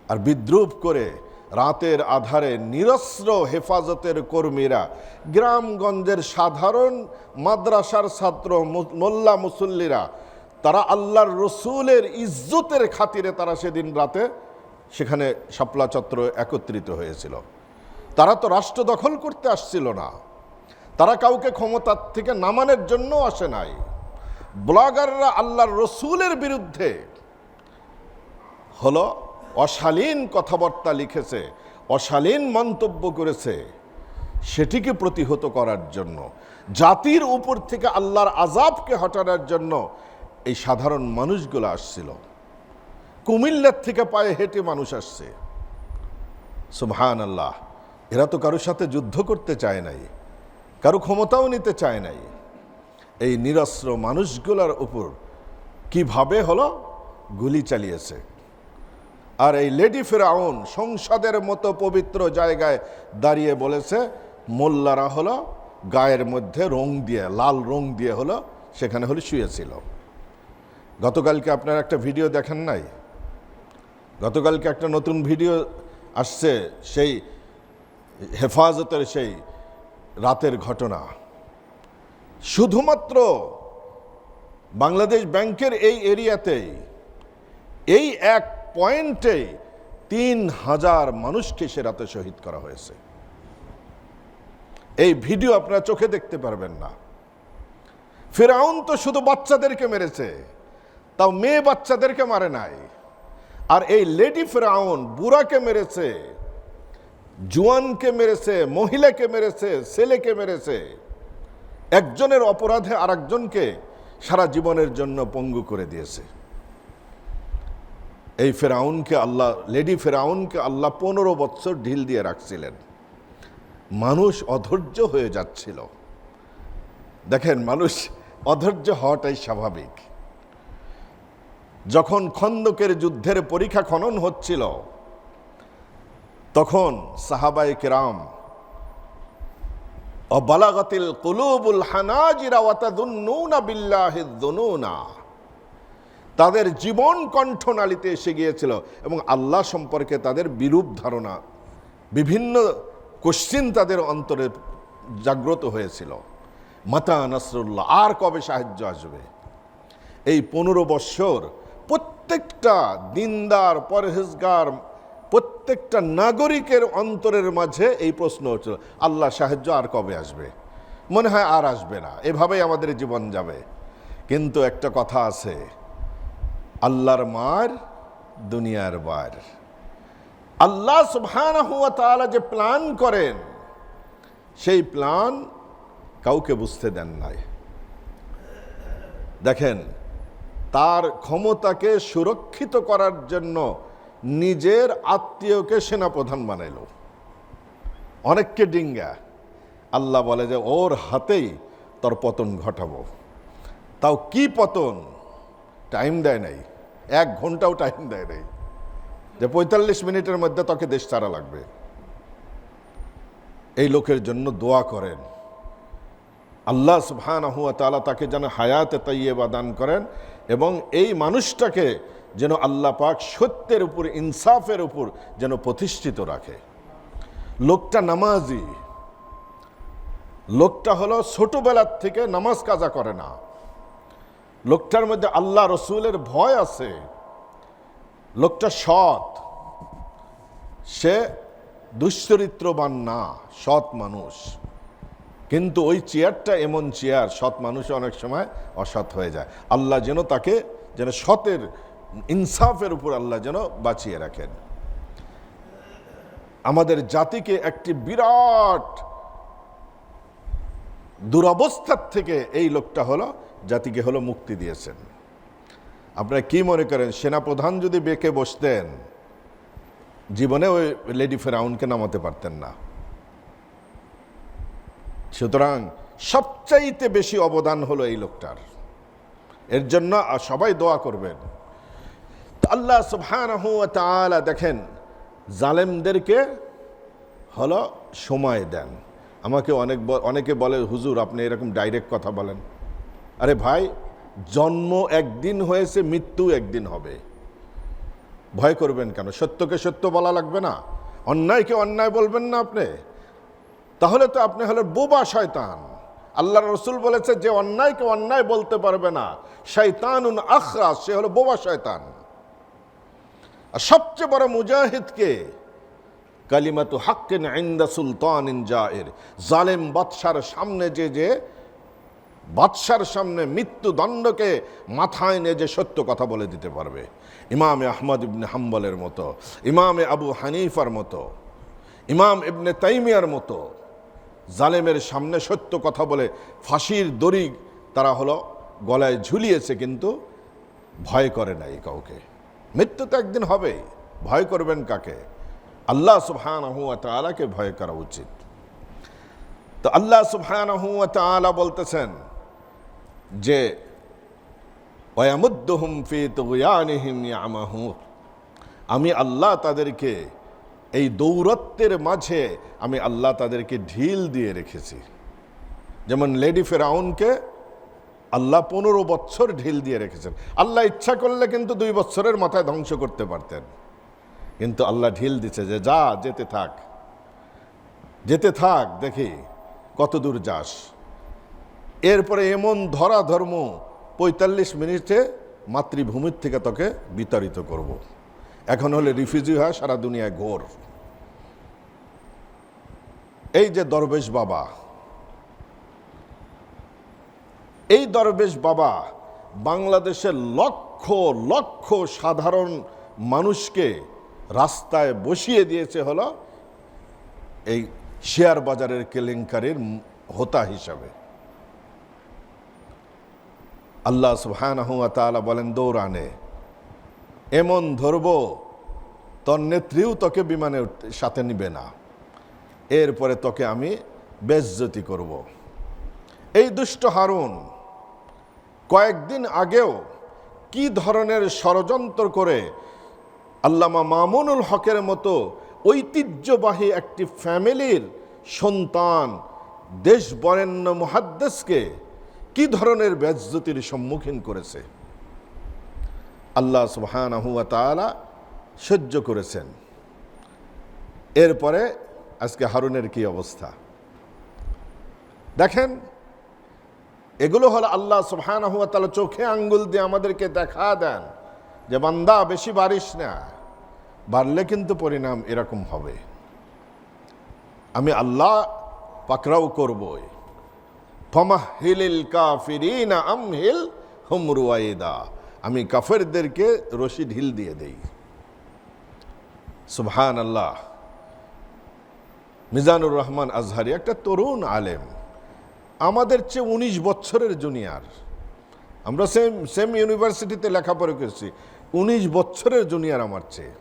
আর বিদ্রুপ করে রাতের আধারে নিরস্ত্র হেফাজতের কর্মীরা, গ্রামগঞ্জের সাধারণ মাদ্রাসার ছাত্র, মোল্লা মুসল্লিরা, তারা আল্লাহর রসুলের ইজ্জতের খাতিরে তারা সেদিন রাতে সেখানে শাপলা চত্বর একত্রিত হয়েছিল। তারা তো রাষ্ট্র দখল করতে আসছিল না, তারা কাউকে ক্ষমতার থেকে নামানোর জন্য আসে নাই। ব্লগাররা আল্লাহর রসুলের বিরুদ্ধে হলো অশালীন কথাবার্তা লিখেছে, অশালীন মন্তব্য করেছে, সেটিকে প্রতিহত করার জন্য, জাতির উপর থেকে আল্লাহর আযাবকে হটানোর জন্য এই সাধারণ মানুষগুলো আসছিল। কুমিল্লার থেকে পায়ে হেঁটে মানুষ আসছে। সুবহানাল্লাহ। এরা তো কারোর সাথে যুদ্ধ করতে চায় নাই, কারো ক্ষমতাও নিতে চায় নাই। এই নিরস্ত্র মানুষগুলোর উপর কিভাবে হলো গুলি চালিয়েছে। আর এই লেডি ফেরাউন সংসদের মতো পবিত্র জায়গায় দাঁড়িয়ে বলেছে মোল্লারা হলো গায়ের মধ্যে রং দিয়ে, লাল রং দিয়ে হলো সেখানে হলো শুয়েছিল। গতকালকে আপনারা একটা ভিডিও দেখেন নাই? গতকালকে একটা নতুন ভিডিও আসছে, সেই হেফাজতের সেই রাতের ঘটনা। শুধুমাত্র বাংলাদেশ ব্যাংকের এই এরিয়াতেই, এই এক পয়েন্টে 3000 মানুষকে সে রাতে শহীদ করা হয়েছে। এই ভিডিও আপনারা চোখে দেখতে পারবেন না। ফিরআউন তো শুধু বাচ্চাদেরকে মেরেছে, তাও মেয়ে বাচ্চাদেরকে মারে নাই। আর এই লেডি ফিরআউন বুড়াকে মেরেছে, জুয়ানকে মেরেছে, মহিলাকে মেরেছে, ছেলেকে মেরেছে। একজনের অপরাধে আরেকজনকে সারা জীবনের জন্য পঙ্গু করে দিয়েছে। এই ফেরাউনকে আল্লাহ, লেডি ফেরাউনকে আল্লাহ 15 বছর ঢিল দিয়ে রাখছিলেন। মানুষ অধৈর্য হয়ে যাচ্ছিল। দেখেন, মানুষ অধৈর্য হওয়াটাই স্বাভাবিক। যখন খন্দকের যুদ্ধের পরীক্ষা খনন হচ্ছিল, তখন সাহাবায়ে কেরাম অবালাগাতিল কুলুবুল হানাজিরা ওয়া তাযুন্নুনা বিল্লাহি যুনুনা, তাদের জীবন কণ্ঠনালীতে এসে গিয়েছিল এবং আল্লাহ সম্পর্কে তাদের বিরূপ ধারণা, বিভিন্ন কোশ্চিন তাদের অন্তরে জাগ্রত হয়েছিল। মাতা নাসরুল্লাহ, আর কবে সাহায্য আসবে? এই 15 বৎসর প্রত্যেকটা দিনদার, পরহেজগার, প্রত্যেকটা নাগরিকের অন্তরের মাঝে এই প্রশ্ন হচ্ছিল, আল্লাহ সাহায্য আর কবে আসবে? মনে হয় আর আসবে না, এভাবেই আমাদের জীবন যাবে। কিন্তু একটা কথা আছে, আল্লাহর মার দুনিয়ার বার। আল্লাহ সুবহানাহু ওয়া তাআলা যে প্ল্যান করেন, সেই প্ল্যান কাউকে বুঝতে দেন নাই। দেখেন, তার ক্ষমতাকে সুরক্ষিত করার জন্য নিজের আত্মীয়কে সেনাপ্রধান বানাইল, অনেককে ডিঙ্গা। আল্লাহ বলে যে ওর হাতেই তোর পতন ঘটাবো। তাও কি পতন? টাইম দেয় নাই, 1 ঘন্টাও টাইম দেয় নাই যে 45 মিনিটের মধ্যে তোকে দেশ ছাড়া লাগবে। এই লোকের জন্য দোয়া করেন, আল্লাহ সুবহানাহু ওয়া তাআলা তাকে যেন হায়াতে তাইয়্যিবা দান করেন এবং এই মানুষটাকে যেন আল্লাহ পাক সত্যের উপর, ইনসাফের উপর যেন প্রতিষ্ঠিত রাখে। লোকটা নামাজি, লোকটা হলো ছোটবেলার থেকে নামাজ কাজা করে না, লোকটার মধ্যে আল্লাহ রসুলের ভয় আছে, লোকটা সৎ, সে দুশ্চরিত্রবান না, সৎ মানুষ, কিন্তু ওই চেয়ারটা এমন চেয়ার, সৎ মানুষ অনেক সময় অসৎ হয়ে যায়। আল্লাহ যেন তাকে যেন সতের ইনসাফের উপর আল্লাহ যেন বাঁচিয়ে রাখেন। আমাদের জাতিকে একটি বিরাট দুরবস্থার থেকে এই লোকটা হলো জাতিকে হলো মুক্তি দিয়েছেন। আপনারা কি মনে করেন সেনাপ্রধান যদি বেঁকে বসতেন, জীবনে ওই লেডি ফেরাউনকে নামাতে পারতেন না? সুতরাং সবচাইতে বেশি অবদান হলো এই লোকটার। এর জন্য সবাই দোয়া করবেন। আল্লাহ সুবহানাহু ওয়া তাআলা দেখেন জালেমদেরকে হলো সময় দেন। আমাকে অনেকে বলে, হুজুর আপনি এরকম ডাইরেক্ট কথা বলেন। আরে ভাই, জন্ম একদিন হয়েছে, মৃত্যু একদিন হবে। ভয় করবেন কেন? সত্যকে সত্য বলা লাগবে না? অন্যায়কে অন্যায় বলবেন না আপনি? তাহলে তো আপনি হলেন বোবা শয়তান। আল্লাহ রসুল বলেছে যে অন্যায়কে অন্যায় বলতে পারবে না, শয়তানুন আখরাস, সে হলো বোবা শয়তান। আর সবচেয়ে বড় মুজাহিদকে কালিমাতু হাক্কিন ইনদা সুলতানিন জায়ের, জালেম বাদশার সামনে যে বাদশার সামনে মৃত্যুদণ্ডকে মাথায় নিয়ে যে সত্য কথা বলে দিতে পারবে। ইমামে আহমদ ইবনে হাম্বলের মতো, ইমামে আবু হানিফার মতো, ইমাম ইবনে তাইমিয়ার মতো জালেমের সামনে সত্য কথা বলে ফাঁসির দড়ি তারা হলো গলায় ঝুলিয়েছে, কিন্তু ভয় করে নাই কাউকে। মৃত্যু তো একদিন হবে, ভয় করবেন কাকে? আল্লাহ সুবহানাহু ওয়া তাআলাকে ভয় করা উচিত। তো আল্লাহ সুবহানাহু ওয়া তাআলা বলতেছেন যে ওয়ায়ামুদ্দুহুম ফি তুগয়ানিহিম ইয়ামাহুন, আমি আল্লাহ তাদেরকে এই দৌরত্বের মাঝে আমি আল্লাহ তাদেরকে ঢিল দিয়ে রেখেছি। যেমন লেডি ফেরাউনকে আল্লাহ 15 বছর ঢিল দিয়ে রেখেছেন। আল্লাহ ইচ্ছা করলে কিন্তু 2 বছরের মাথায় ধ্বংস করতে পারতেন, কিন্তু আল্লাহ ঢিল দিচ্ছে যে যা, যেতে থাক, দেখি কত দূর যাস। এরপরে এমন ধর্ম 45 মিনিটে মাতৃভূমির থেকে তোকে বিতাড়িত করব। এখন হলে রিফিউজি হয় সারা দুনিয়ায় ঘোর। এই যে দরবেশ বাবা, এই দরবেশ বাবা বাংলাদেশের লক্ষ লক্ষ সাধারণ মানুষকে রাস্তায় বসিয়ে দিয়েছে হলো এই শেয়ার বাজারের কেলেঙ্কারির হোতা হিসাবে। আল্লাহ সুবহানাহু ওয়া তাআলা বলেন দৌড়ানে এমন ধরব তোর নেত্রীও তোকে বিমানের সাথে নিবে না, এরপরে তোকে আমি বেইজ্জতি করব। এই দুষ্ট হারুন কয়েকদিন আগেও কি ধরনের ষড়যন্ত্র করে আল্লামা মামুনুল হকের মতো ঐতিহ্যবাহী একটি ফ্যামিলির সন্তান দেশ বরেণ্য মুহাদ্দিসকে কি ধরনের বেইজ্জতির সম্মুখীন করেছে। আল্লাহ সুবহানাহু ওয়া তাআলা সহ্য করেছেন। এরপরে আজকে হারুনের কি অবস্থা দেখেন। এগুলো হলো আল্লাহ সুবহানাহু ওয়া তাআলা চোখে আঙ্গুল দিয়ে আমাদেরকে দেখা দেন যে বান্দা বেশি বারিস না, বাড়লে কিন্তু পরিণাম এরকম হবে। আমি আল্লাহ পাকড়াও করবই। ফামাহিলিল কাফিরিনা আমহিল হুম রুয়াইদা, আমি কাফেরদেরকে রশি ঢিল দিয়ে দেই। সুবহানাল্লাহ। মিজানুর রহমান আজহারি একটা তরুণ আলেম, আমাদের চেয়ে 19 বছরের জুনিয়র। আমরা সেম ইউনিভার্সিটিতে লেখাপড়া করেছি, 19 বছরের জুনিয়র আমার চেয়ে।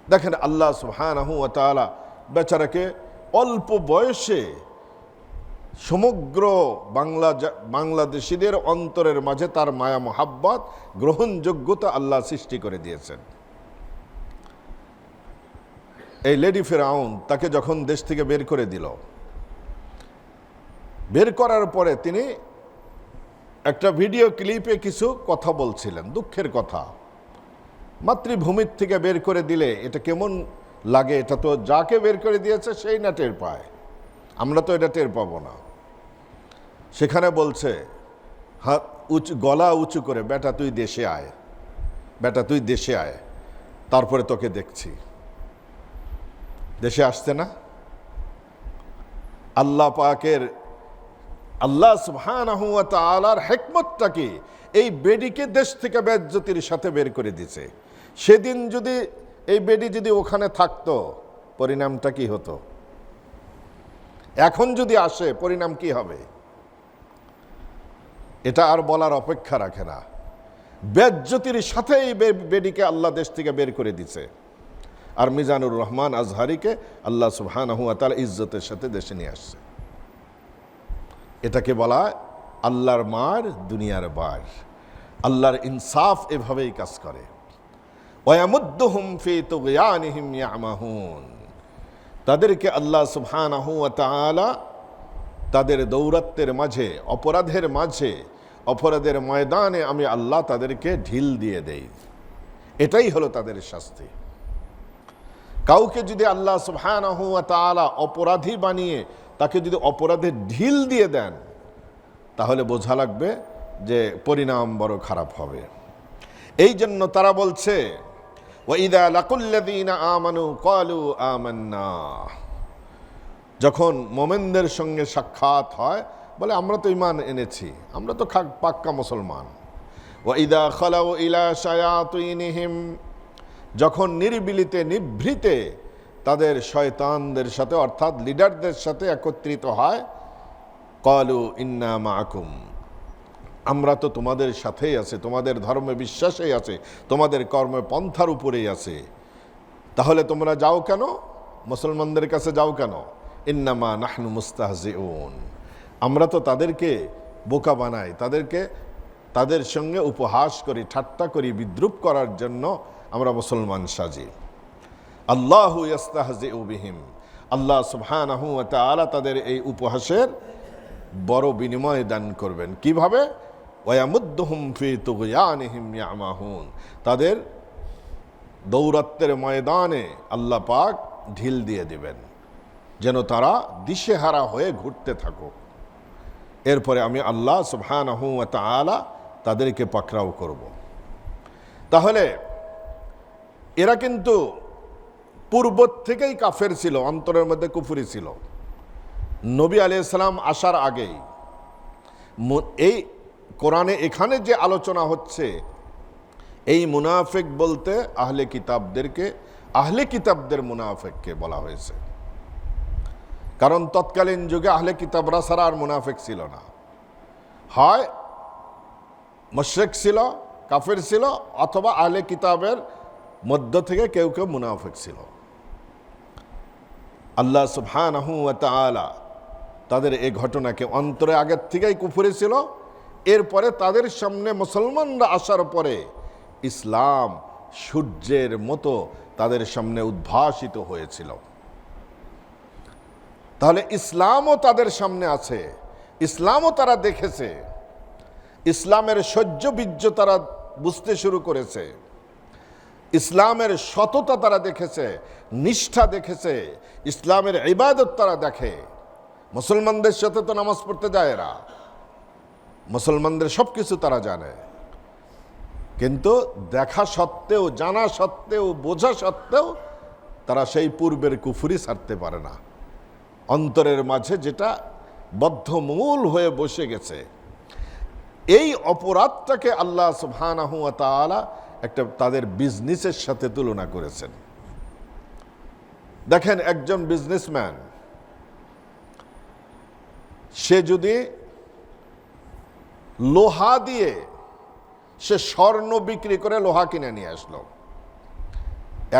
দেখেন আল্লাহ সুবহানাহু ওয়া তাআলা বেচারাকে অল্প বয়সে সমগ্র বাংলাদেশিদের অন্তরের মাঝে তার মায়া মোহাব্বত গ্রহণযোগ্যতা আল্লাহ সৃষ্টি করে দিয়েছেন। এই লেডি ফেরাউন তাকে যখন দেশ থেকে বের করে দিল, বের করার পরে তিনি একটা ভিডিও ক্লিপে কিছু কথা বলছিলেন, দুঃখের কথা। মাতৃভূমির থেকে বের করে দিলে এটা কেমন লাগে, এটা তো যাকে বের করে দিয়েছে সেই না টের পায়, আমরা তো এটা টের পাবো না। সেখানে বলছে হাত উঁচু, গলা উঁচু করে, বেটা তুই দেশে আয়, বেটা তুই দেশে আয়, তারপরে তোকে দেখছি। দেশে আসছে না? আল্লাহ পাকের, আল্লাহ সুবহানাহু ওয়া তাআলার হিকমতটা কি? এই বেডিকে দেশ থেকে বেজ্জতির সাথে বের করে দিয়েছে। সেদিন যদি এই বেডি যদি ওখানে থাকতো, পরিণামটা কি হতো? এখন যদি আসে, পরিণাম কি হবে? এটা আর বলার অপেক্ষা রাখে না। বেজ্জতির সাথে এই বেডিকে আল্লাহ দেশ থেকে বের করে দিছে। আর মিজানুর রহমান আজহারিকে আল্লাহ সুবহানাহু ওয়া তাআলা ইজ্জতের সাথে দেশে নিয়ে আসছে। এটাকে বলা আল্লাহর মার, দুনিয়ার বার। আল্লাহর ইনসাফ এভাবেই কাজ করে। ওয়ায়ামুদ্দুহুম ফি তুগয়ানিহিম ইয়ামাহুন, তাদেরকে আল্লাহ সুবহানাহু ওয়া তাআলা তাদের দৌরাত্বের মাঝে, অপরাধের মাঝে, অপরাধের ময়দানে আমি আল্লাহ তাদেরকে ঢিল দিয়ে দেই। এটাই হলো তাদের শাস্তি। কাউকে যদি আল্লাহ সুবহানাহু ওয়া তাআলা অপরাধী বানিয়ে তাকে যদি অপরাধের ঢিল দিয়ে দেন, তাহলে বোঝা লাগবে যে পরিণাম বড় খারাপ হবে। এই জন্য তারা বলছে ওয়াইদা লাকুল্লাযীনা আমানু ক্বালু আমান্না, যখন মোমেনদের সঙ্গে সাক্ষাৎ হয় বলে আমরা তো ঈমান এনেছি, আমরা তো পাক্কা মুসলমান। ওয়াইদা খালাউ ইলা শায়াতিনহিম, যখন নির্বিলিতে নিভৃতে তাদের শয়তানদের সাথে অর্থাৎ লিডারদের সাথে একত্রিত হয়, ক্বালু ইন্না মাআকুম, আমরা তো তোমাদের সাথেই আছে, তোমাদের ধর্মে বিশ্বাসেই আছে, তোমাদের কর্মে পন্থার উপরেই আছে, তাহলে তোমরা যাও কেন, মুসলমানদের কাছে যাও কেন? ইন্নামা নাহনু মুস্তাহজিউন, আমরা তো তাদেরকে বোকা বানাই, তাদের সঙ্গে উপহাস করি, ঠাট্টা করি, বিদ্রুপ করার জন্য আমরা মুসলমান সাজি। আল্লাহু ইস্তাহজিউ বিহিম, আল্লাহ সুবহানাহু ওয়া তাআলা তাদের এই উপহাসের বড় বিনিময় দান করবেন। কিভাবে? ওয়ায়ামুদ্দুহুম ফি তুগয়ানিহিম ইয়ামাহুন, তাদের দৌরাত্বের ময়দানে আল্লাহ পাক ঢিল দিয়ে দিবেন, যেন তারা দিশেহারা হয়ে ঘুরতে থাকুক। এরপরে আমি আল্লাহ সুবহানাহু ওয়া তাআলা তাদেরকে পাকড়াও করব। তাহলে এরা কিন্তু পূর্ব থেকেই কাফের ছিল, অন্তরের মধ্যে কুফরি ছিল। নবী আলাইহিস সালাম আসার আগেই এই কোরআনে এখানে যে আলোচনা হচ্ছে, এই মুনাফিক বলতে আহলে কিতাবদের মুনাফিককে বলা হয়েছে। কারণ তৎকালীন যুগে আহলে কিতাবরা ছাড়া আর মুনাফিক ছিল না, হয় মুশরিক ছিল, কাফের ছিল, অথবা আহলে কিতাবের মধ্য থেকে কেউ কেউ মুনাফিক ছিল। আল্লাহ সুবহানাহু ওয়া তাআলা তাদের এই ঘটনাকে, অন্তরে আগের থেকেই কুফরি ছিল, এরপরে তাদের সামনে মুসলমানরা আসার পরে ইসলাম সূর্যের মতো তাদের সামনে উদ্ভাসিত হয়েছিল। তাহলে ইসলামও তাদের সামনে আছে, ইসলামও তারা দেখেছে, ইসলামের সহ্য বীর্য তারা বুঝতে শুরু করেছে, ইসলামের সততা তারা দেখেছে, নিষ্ঠা দেখেছে, ইসলামের ইবাদত তারা দেখে। মুসলমানদের সাথে তো নামাজ পড়তে যায় এরা, মুসলমানদের সব কিছু তারা জানে, কিন্তু দেখা সত্ত্বেও, জানা সত্ত্বেও, বোঝা সত্ত্বেও তারা সেই পূর্বের কুফরি ছাড়তে পারে না। অন্তরের মাঝে যেটা বদ্ধমূল হয়ে বসে গেছে, এই অপরাধটাকে আল্লাহ সুবহানাহু ওয়া তাআলা একটা তাদের বিজনেসের সাথে তুলনা করেছেন। দেখেন, একজন বিজনেসম্যান সে যদি লোহা দিয়ে সে স্বর্ণ বিক্রি করে লোহা কিনে নিয়ে আসলো,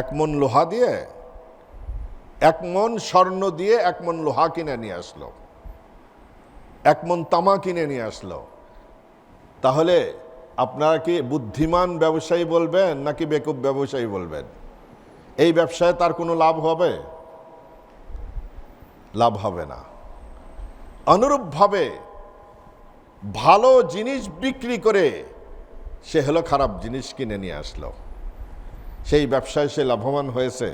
1 মণ লোহা দিয়ে, 1 মণ স্বর্ণ দিয়ে 1 মণ লোহা কিনে নিয়ে আসলো, 1 মণ তামা কিনে নিয়ে আসলো, তাহলে আপনারা কি বুদ্ধিমান ব্যবসায়ী বলবেন নাকি বেকুব ব্যবসায়ী বলবেন? এই ব্যবসায় তার কোনো লাভ হবে? লাভ হবে না। অনুরূপভাবে ভালো জিনিস বিক্রি করে সে হলো খারাপ জিনিস কিনে নিয়ে আসলো, সেই ব্যবসায় সে লাভবান হয়েছে?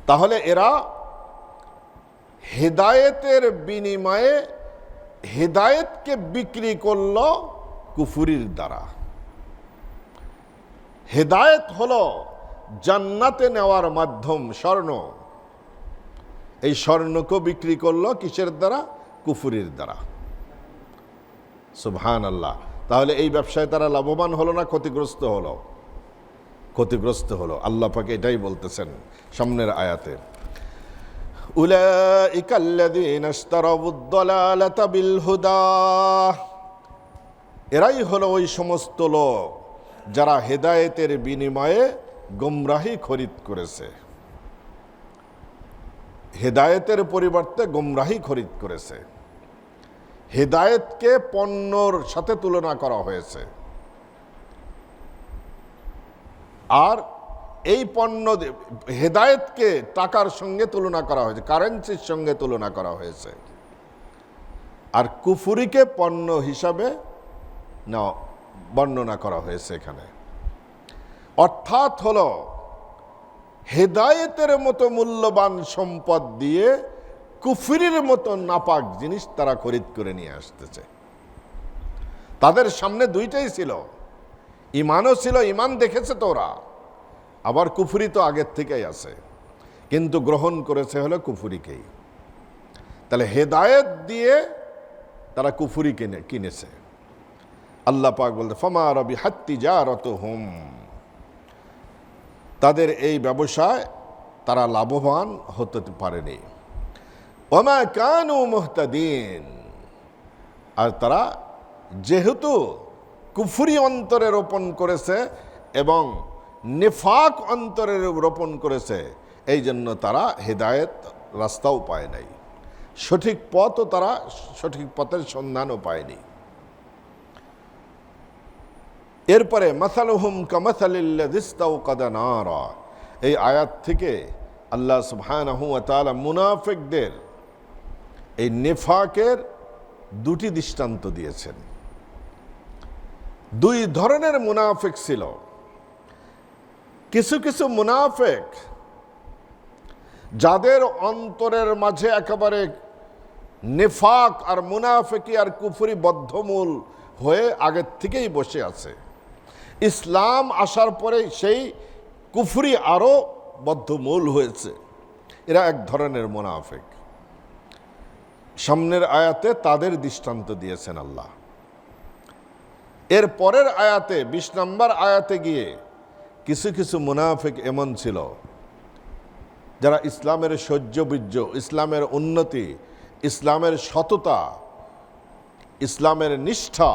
তাহলে এরা হেদায়েতের বিনিময়ে হেদায়েতকে বিক্রি করল কুফরির দ্বারা। হেদায়েত হলো জান্নাতে নেওয়ার মাধ্যম, স্বর্ণ, এই স্বর্ণকে বিক্রি করলো কিসের দ্বারা? কুফরির দ্বারা। সুবহানাল্লাহ। তাহলে এই ব্যবসায় তারা লাভবান হলো না ক্ষতিগ্রস্ত হলো? ক্ষতিগ্রস্ত হলো। আল্লাহ পাক এটাই বলতেছেন সামনের আয়াতে, উলাইকা আল্লাযীনা ইশতারাউদ দালালাতা বিল হুদা, এরাই হলো ওই সমস্ত লোক যারা হেদায়েতের বিনিময়ে গোমরাহি খরিদ করেছে। হেদায়েতের পরিবর্তে গোমরাহি খরিদ করেছে। হেদায়েতকে পণ্যর সাথে তুলনা করা হয়েছে, আর এই পণ্য হেদায়েতকে টাকার সঙ্গে তুলনা করা হয়েছে, কারেন্সির সঙ্গে তুলনা করা হয়েছে, আর কুফরিকে পণ্য হিসাবে না বর্ণনা করা হয়েছে এখানে। অর্থাৎ হলো হেদায়েতের মতো মূল্যবান সম্পদ দিয়ে কুফরির মতো নাপাক জিনিস তারা খরিদ করে নিয়ে আসতেছে। তাদের সামনে দুইটাই ছিল, ইমানও ছিল, ইমান দেখেছে তো ওরা, আবার কুফরি তো আগের থেকেই আছে, কিন্তু গ্রহণ করেছে হলো কুফরিকেই। তাহলে হেদায়েত দিয়ে তারা কুফরি কিনেছে। আল্লাহ পাক বলতে ফামা রাবিহাত তিজারাতুহুম, তাদের এই ব্যবসায় তারা লাভবান হতে পারেনি। ওমা কানু মুহতাদিন, আর তারা যেহেতু কুফরি অন্তরে রোপণ করেছে এবং নিফাক অন্তরে রোপণ করেছে, এই জন্য তারা হেদায়েত রাস্তাও পায় নাই, সঠিক পথও তারা সঠিক পথের সন্ধানও পায়নি। এরপরে মাসালুহুম কামাসালিল্লাযী ইসতাওকাদা নারা, এই আয়াত থেকে আল্লাহ সুবহানাহু ওয়া তাআলা মুনাফিকদের এই নিফাকের দুটি দৃষ্টান্ত দিয়েছেন। দুই ধরনের মুনাফিক ছিল। কিছু কিছু মুনাফিক যাদের অন্তরের মাঝে একেবারে নিফাক আর মুনাফিকি আর কুফরি বদ্ধমূল হয়ে আগের থেকেই বসে আছে, ইসলাম আসার পরে সেই কুফরি আরো বদ্ধমূল হয়েছে, এরা এক ধরনের মুনাফিক। সামনের আয়াতে তাদের দৃষ্টান্ত দিয়েছেন আল্লাহ। এর পরের আয়াতে 20 নম্বর আয়াতে গিয়ে কিছু কিছু মুনাফিক এমন ছিল যারা ইসলামের সহ্যবীর্য, ইসলামের উন্নতি, ইসলামের সততা, ইসলামের নিষ্ঠা,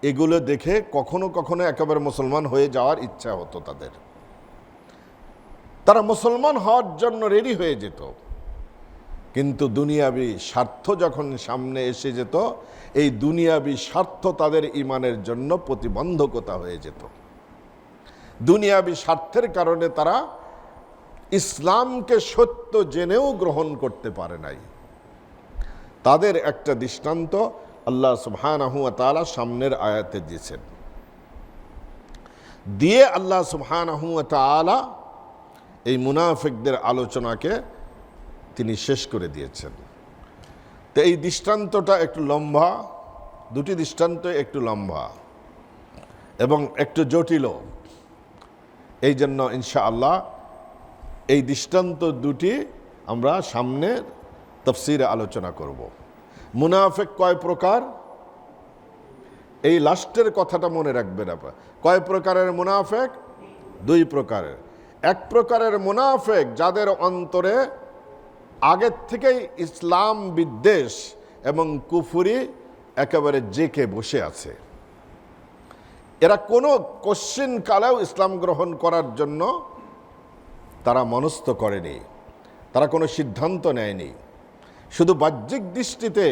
এগুলো দেখে কখনো কখনো একেবারে মুসলমান হয়ে যাওয়ার ইচ্ছা হতো তাদের। তারা মুসলমান হওয়ার জন্য রেডি হয়ে যেত, কিন্তু দুনিয়াবি স্বার্থ যখন সামনে এসে যেত, এই দুনিয়াবি স্বার্থ তাদের ইমানের জন্য প্রতিবন্ধকতা হয়ে যেত। দুনিয়াবি স্বার্থের কারণে তারা ইসলামকে সত্য জেনেও গ্রহণ করতে পারে নাই। তাদের একটা দৃষ্টান্ত আল্লাহ সুবহানাহু ওয়া তাআলা সামনের আয়াতে দিয়েছেন। দিয়ে আল্লাহ সুবহানাহু ওয়া তাআলা এই মুনাফিকদের আলোচনাকে তিনি শেষ করে দিয়েছেন। তো এই দৃষ্টান্তটা একটু লম্বা, দুটি দৃষ্টান্ত একটু লম্বা এবং একটু জটিল, এই জন্য ইনশাআল্লাহ এই দৃষ্টান্ত দুটি আমরা সামনের তাফসীরে আলোচনা করব। মুনাফিক কয় প্রকার, এই লাস্টের কথাটা মনে রাখবেন আপনারা। কয় প্রকারের মুনাফিক? দুই প্রকারের। এক প্রকারের মুনাফিক যাদের অন্তরে আগের থেকেই ইসলাম বিদ্বেষ এবং কুফরি একেবারে জেকে বসে আছে, এরা কোনো কোশ্চিন কালেও ইসলাম গ্রহণ করার জন্য তারা মনস্থ করেনি, তারা কোনো সিদ্ধান্ত নেয়নি, শুধু বাহ্যিক দৃষ্টিতে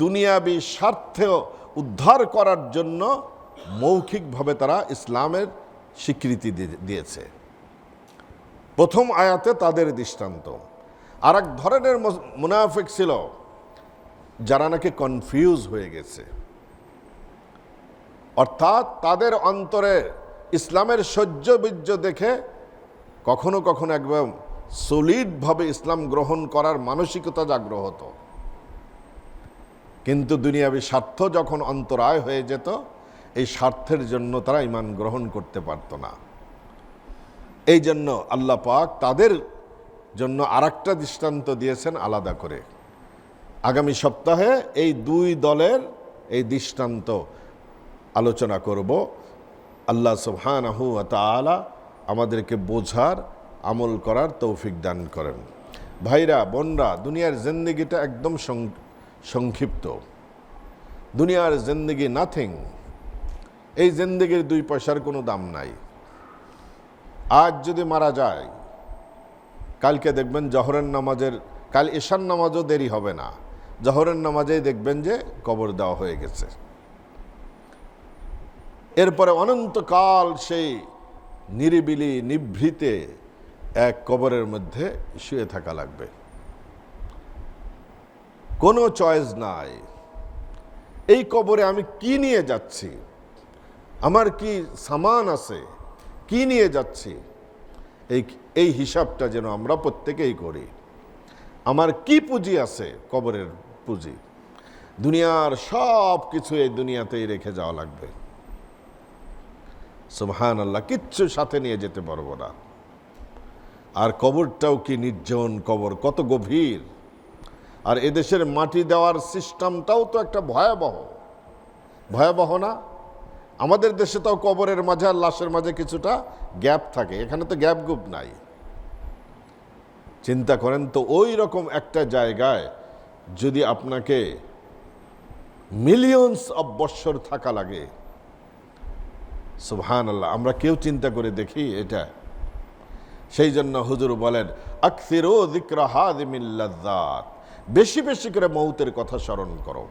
দুনিয়াবি স্বার্থ উদ্ধার করার জন্য মৌখিকভাবে তারা ইসলামের স্বীকৃতি দিয়েছে। প্রথম আয়াতে তাদের দৃষ্টান্ত। আর এক ধরনের মুনাফিক ছিল যারা নাকি কনফিউজ হয়ে গেছে, অর্থাৎ তাদের অন্তরে ইসলামের সহ্যবীর্য দেখে কখনো কখনো একদম সলিডভাবে ইসলাম গ্রহণ করার মানসিকতা জাগ্রত হতো, কিন্তু দুনিয়াবি স্বার্থ যখন অন্তরায় হয়ে যেত, এই স্বার্থের জন্য তারা ঈমান গ্রহণ করতে পারত না। এই জন্য আল্লাহ পাক তাদের জন্য আরেকটা দৃষ্টান্ত দিয়েছেন আলাদা করে। আগামী সপ্তাহে এই দুই দলের এই দৃষ্টান্ত আলোচনা করব। আল্লাহ সুবহানাহু ওয়া তাআলা আমাদেরকে বোঝার, আমল করার তৌফিক দান করেন। ভাইরা, বোনরা, দুনিয়ার জিন্দেগিটা একদম সংক্ষিপ্ত। দুনিয়ার জিন্দেগি নাথিং। এই জিন্দেগির 2 পয়সার কোনো দাম নাই। আজ যদি মারা যায়, কালকে দেখবেন জহরের নামাজের, কাল ঈশার নামাজও দেরি হবে না, জহরের নামাজেই দেখবেন যে কবর দেওয়া হয়ে গেছে। এরপরে অনন্তকাল সেই নিরিবিলি নিভৃতে এক কবরের মধ্যে শুয়ে থাকা লাগবে। কোনো চয়েস নাই। এই কবরে আমি কি নিয়ে যাচ্ছি, আমার কি সামান আছে, কি নিয়ে যাচ্ছি, এই হিসাবটা যেন আমরা প্রত্যেকেই করি। আমার কি পুঁজি আছে, কবরের পুঁজি। দুনিয়ার সব কিছু এই দুনিয়াতেই রেখে যাওয়া লাগবে। সুবহানাল্লাহ, কিচ্ছু সাথে নিয়ে যেতে পারবো না। আর কবরটাও কি নির্জন কবর, কত গভীর। আর এদেশের মাটি দেওয়ার সিস্টেমটাও তো একটা ভয়াবহ না? আমাদের দেশে তো কবরের মাঝে আর লাশের মাঝে কিছুটা গ্যাপ থাকে, এখানে তো গ্যাপ গুপ নাই। চিন্তা করেন তো, ওই রকম একটা জায়গায় যদি আপনাকে মিলিয়নস অফ বৎসর থাকা লাগে, সুবহানাল্লাহ, আমরা কেউ চিন্তা করে দেখি এটা? সেই জন্য হুজুর বলেন, আকসিরু যিকরা হাযিমিল লাযযাত, বেশি বেশি করে মৌতের কথা স্মরণ করো,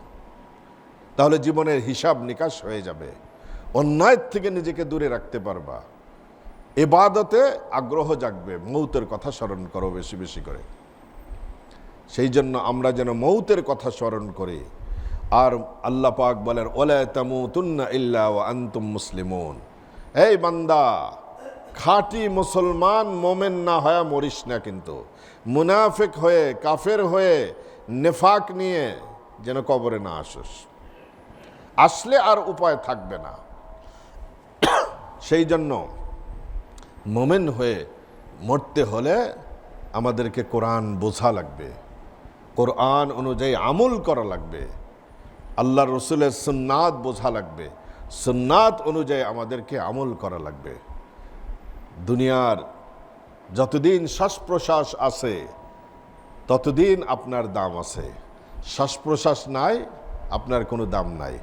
তাহলে জীবনের হিসাব নিকাশ হয়ে যাবে। অন্যায় থেকে নিজেকে দূরে রাখতে পারবা, ইবাদতে আগ্রহ জাগবে। মৌতের কথা স্মরণ করো বেশি বেশি করে। সেই জন্য আমরা যেন মৌতের কথা স্মরণ করি। আর আল্লাহ পাক বলেন, ওয়ালা তামুতুন্না ইল্লা ওয়া আনতুম মুসলিমুন। এই বান্দা, খাঁটি মুসলমান মোমেন না হয়ে মরিস না, কিন্তু মুনাফিক হয়ে, কাফের হয়ে, নেফাক নিয়ে যেন কবরে না আসিস। আসলে আর উপায় থাকবে না। সেই জন্য মোমেন হয়ে মরতে হলে আমাদেরকে কোরআন বোঝা লাগবে, কোরআন অনুযায়ী আমল করা লাগবে, আল্লাহ রসুলের সুন্নাত বোঝা লাগবে, সুন্নাত অনুযায়ী আমাদেরকে আমল করা লাগবে। দুনিয়ার যতদিন শ্বাস প্রশ্বাস আছে ততদিন আপনার দাম আছে। শ্বাস প্রশ্বাস নাই, আপনার কোনো দাম নাই।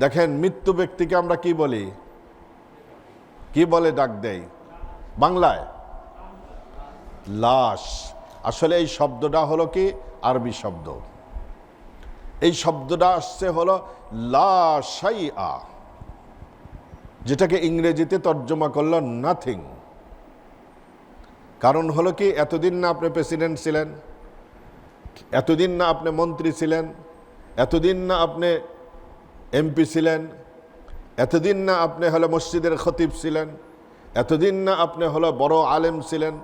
দেখেন, মৃত্যু ব্যক্তিকে আমরা কি বলি, কি বলে ডাক দেই বাংলায়? লাশ। আসলে এই শব্দটা হলো কি আরবি শব্দ। এই শব্দটা আসছে হলো লা শাইআ, যেটাকে ইংরেজিতে তর্জমা করলো নাথিং। কারণ হলো কি, এতদিন না আপনি প্রেসিডেন্ট ছিলেন, এতদিন না আপনি মন্ত্রী ছিলেন, এতদিন না আপনি এমপি ছিলেন, এতদিন না আপনি হলো মসজিদের খতিব ছিলেন, এতদিন না আপনি হলো বড় আলেম ছিলেন,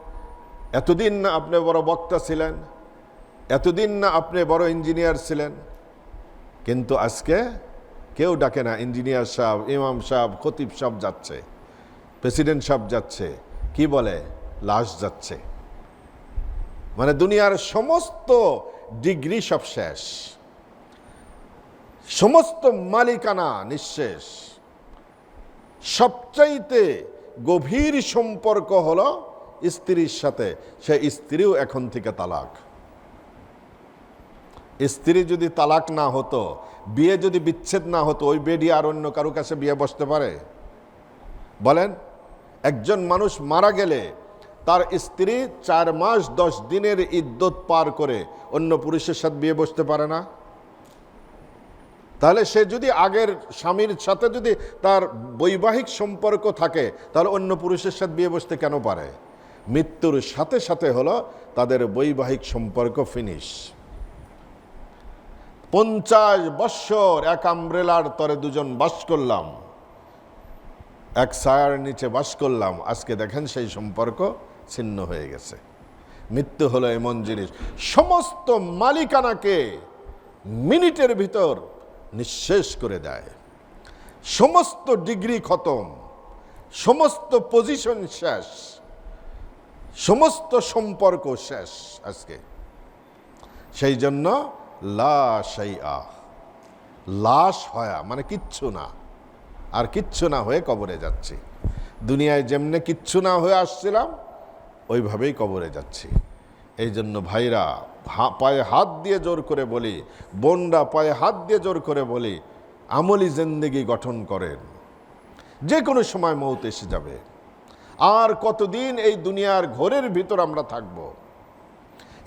এতদিন না আপনি বড় বক্তা ছিলেন, এতদিন না আপনি বড় ইঞ্জিনিয়ার ছিলেন। কিন্তু আজকে কেউ ডাকে না। ইঞ্জিনিয়ার সাহেব, ইমাম সাহেব, খতিব সাহেব যাচ্ছে, প্রেসিডেন্ট সাহেব যাচ্ছে, কি বলে? লাশ যাচ্ছে। মানে দুনিয়ার সমস্ত ডিগ্রি সব শেষ, সমস্ত মালিকানা নিঃশেষ। সবচাইতে গভীর সম্পর্ক হলো স্ত্রীর সাথে, সে স্ত্রীও এখন থেকে তালাক। স্ত্রী যদি তালাক না হতো, বিয়ে যদি বিচ্ছেদ না হতো, ওই বেডি আর অন্য কারো কাছে বিয়ে বসতে পারে? বলেন, একজন মানুষ মারা গেলে তার স্ত্রী 4 মাস 10 দিনের ইদ্যত পার করে অন্য পুরুষের সাথে বিয়ে বসতে পারে না? তাহলে সে যদি আগের স্বামীর সাথে যদি তার বৈবাহিক সম্পর্ক থাকে, তাহলে অন্য পুরুষের সাথে বিয়ে বসতে কেন পারে? মৃত্যুর সাথে সাথে হলো তাদের বৈবাহিক সম্পর্ক ফিনিশ। 50 বৎসর এক আমব্রেলার তরে দুজন বাস করলাম, এক ছায়ার নিচে বাস করলাম, আজকে দেখেন সেই সম্পর্ক ছিন্ন হয়ে গেছে। মৃত্যু হলো এমন জিনিস, সমস্ত মালিকানাকে মিনিটের ভিতর নিঃশেষ করে দেয়। সমস্ত ডিগ্রি খতম, সমস্ত পজিশন শেষ, সমস্ত সম্পর্ক শেষ আজকে। সেই জন্য লা শাইআ, লাশ হয়া মানে কিচ্ছু না, আর কিচ্ছু না হয়ে কবরে যাচ্ছি। দুনিয়ায় যেমনে কিচ্ছু না হয়ে আসছিলাম ওইভাবেই কবরে যাচ্ছি। এই জন্য ভাইরা, পায়ে হাত দিয়ে জোর করে বলি, বোনরা পায়ে হাত দিয়ে জোর করে বলি, আমলি জিন্দেগি গঠন করেন। যে কোনো সময় মৌত এসে যাবে। আর কতদিন এই দুনিয়ার ঘোরের ভিতর আমরা থাকব?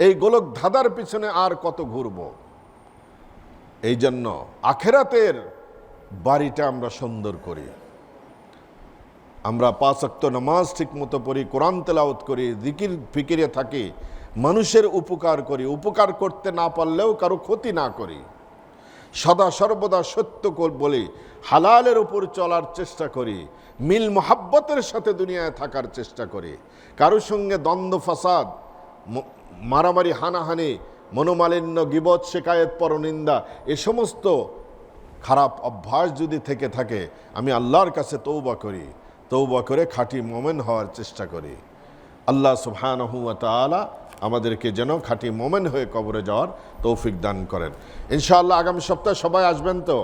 এই গোলক ধাঁধার পিছনে আর কত ঘুরব? এই জন্য আখেরাতের বাড়িটা আমরা সুন্দর করি। আমরা 5 ওয়াক্ত নামাজ ঠিক মতো পড়ি, কোরআন তেলাওয়াত করি, জিকির ফিকিরে থাকি, মানুষের উপকার করি, উপকার করতে না পারলেও কারো ক্ষতি না করি, সদা সর্বদা সত্য বলি, হালালের উপর চলার চেষ্টা করি, মিল মোহাব্বতের সাথে দুনিয়ায় থাকার চেষ্টা করি। কারোর সঙ্গে দ্বন্দ্ব ফাসাদ, মারামারি, হানাহানি, মনোমালিন্য, গীবত, শিকায়েত, পরনিন্দা, এ সমস্ত খারাপ অভ্যাস যদি থেকে থাকে, আমি আল্লাহর কাছে তওবা করি, তওবা করে খাঁটি মোমেন হওয়ার চেষ্টা করি। আল্লাহ সুবহানাহু ওয়া তাআলা আমাদেরকে যেন খাঁটি মোমেন হয়ে কবরে যাওয়ার তৌফিক দান করেন। ইনশাআল্লাহ আগামী সপ্তাহে সবাই আসবেন তো?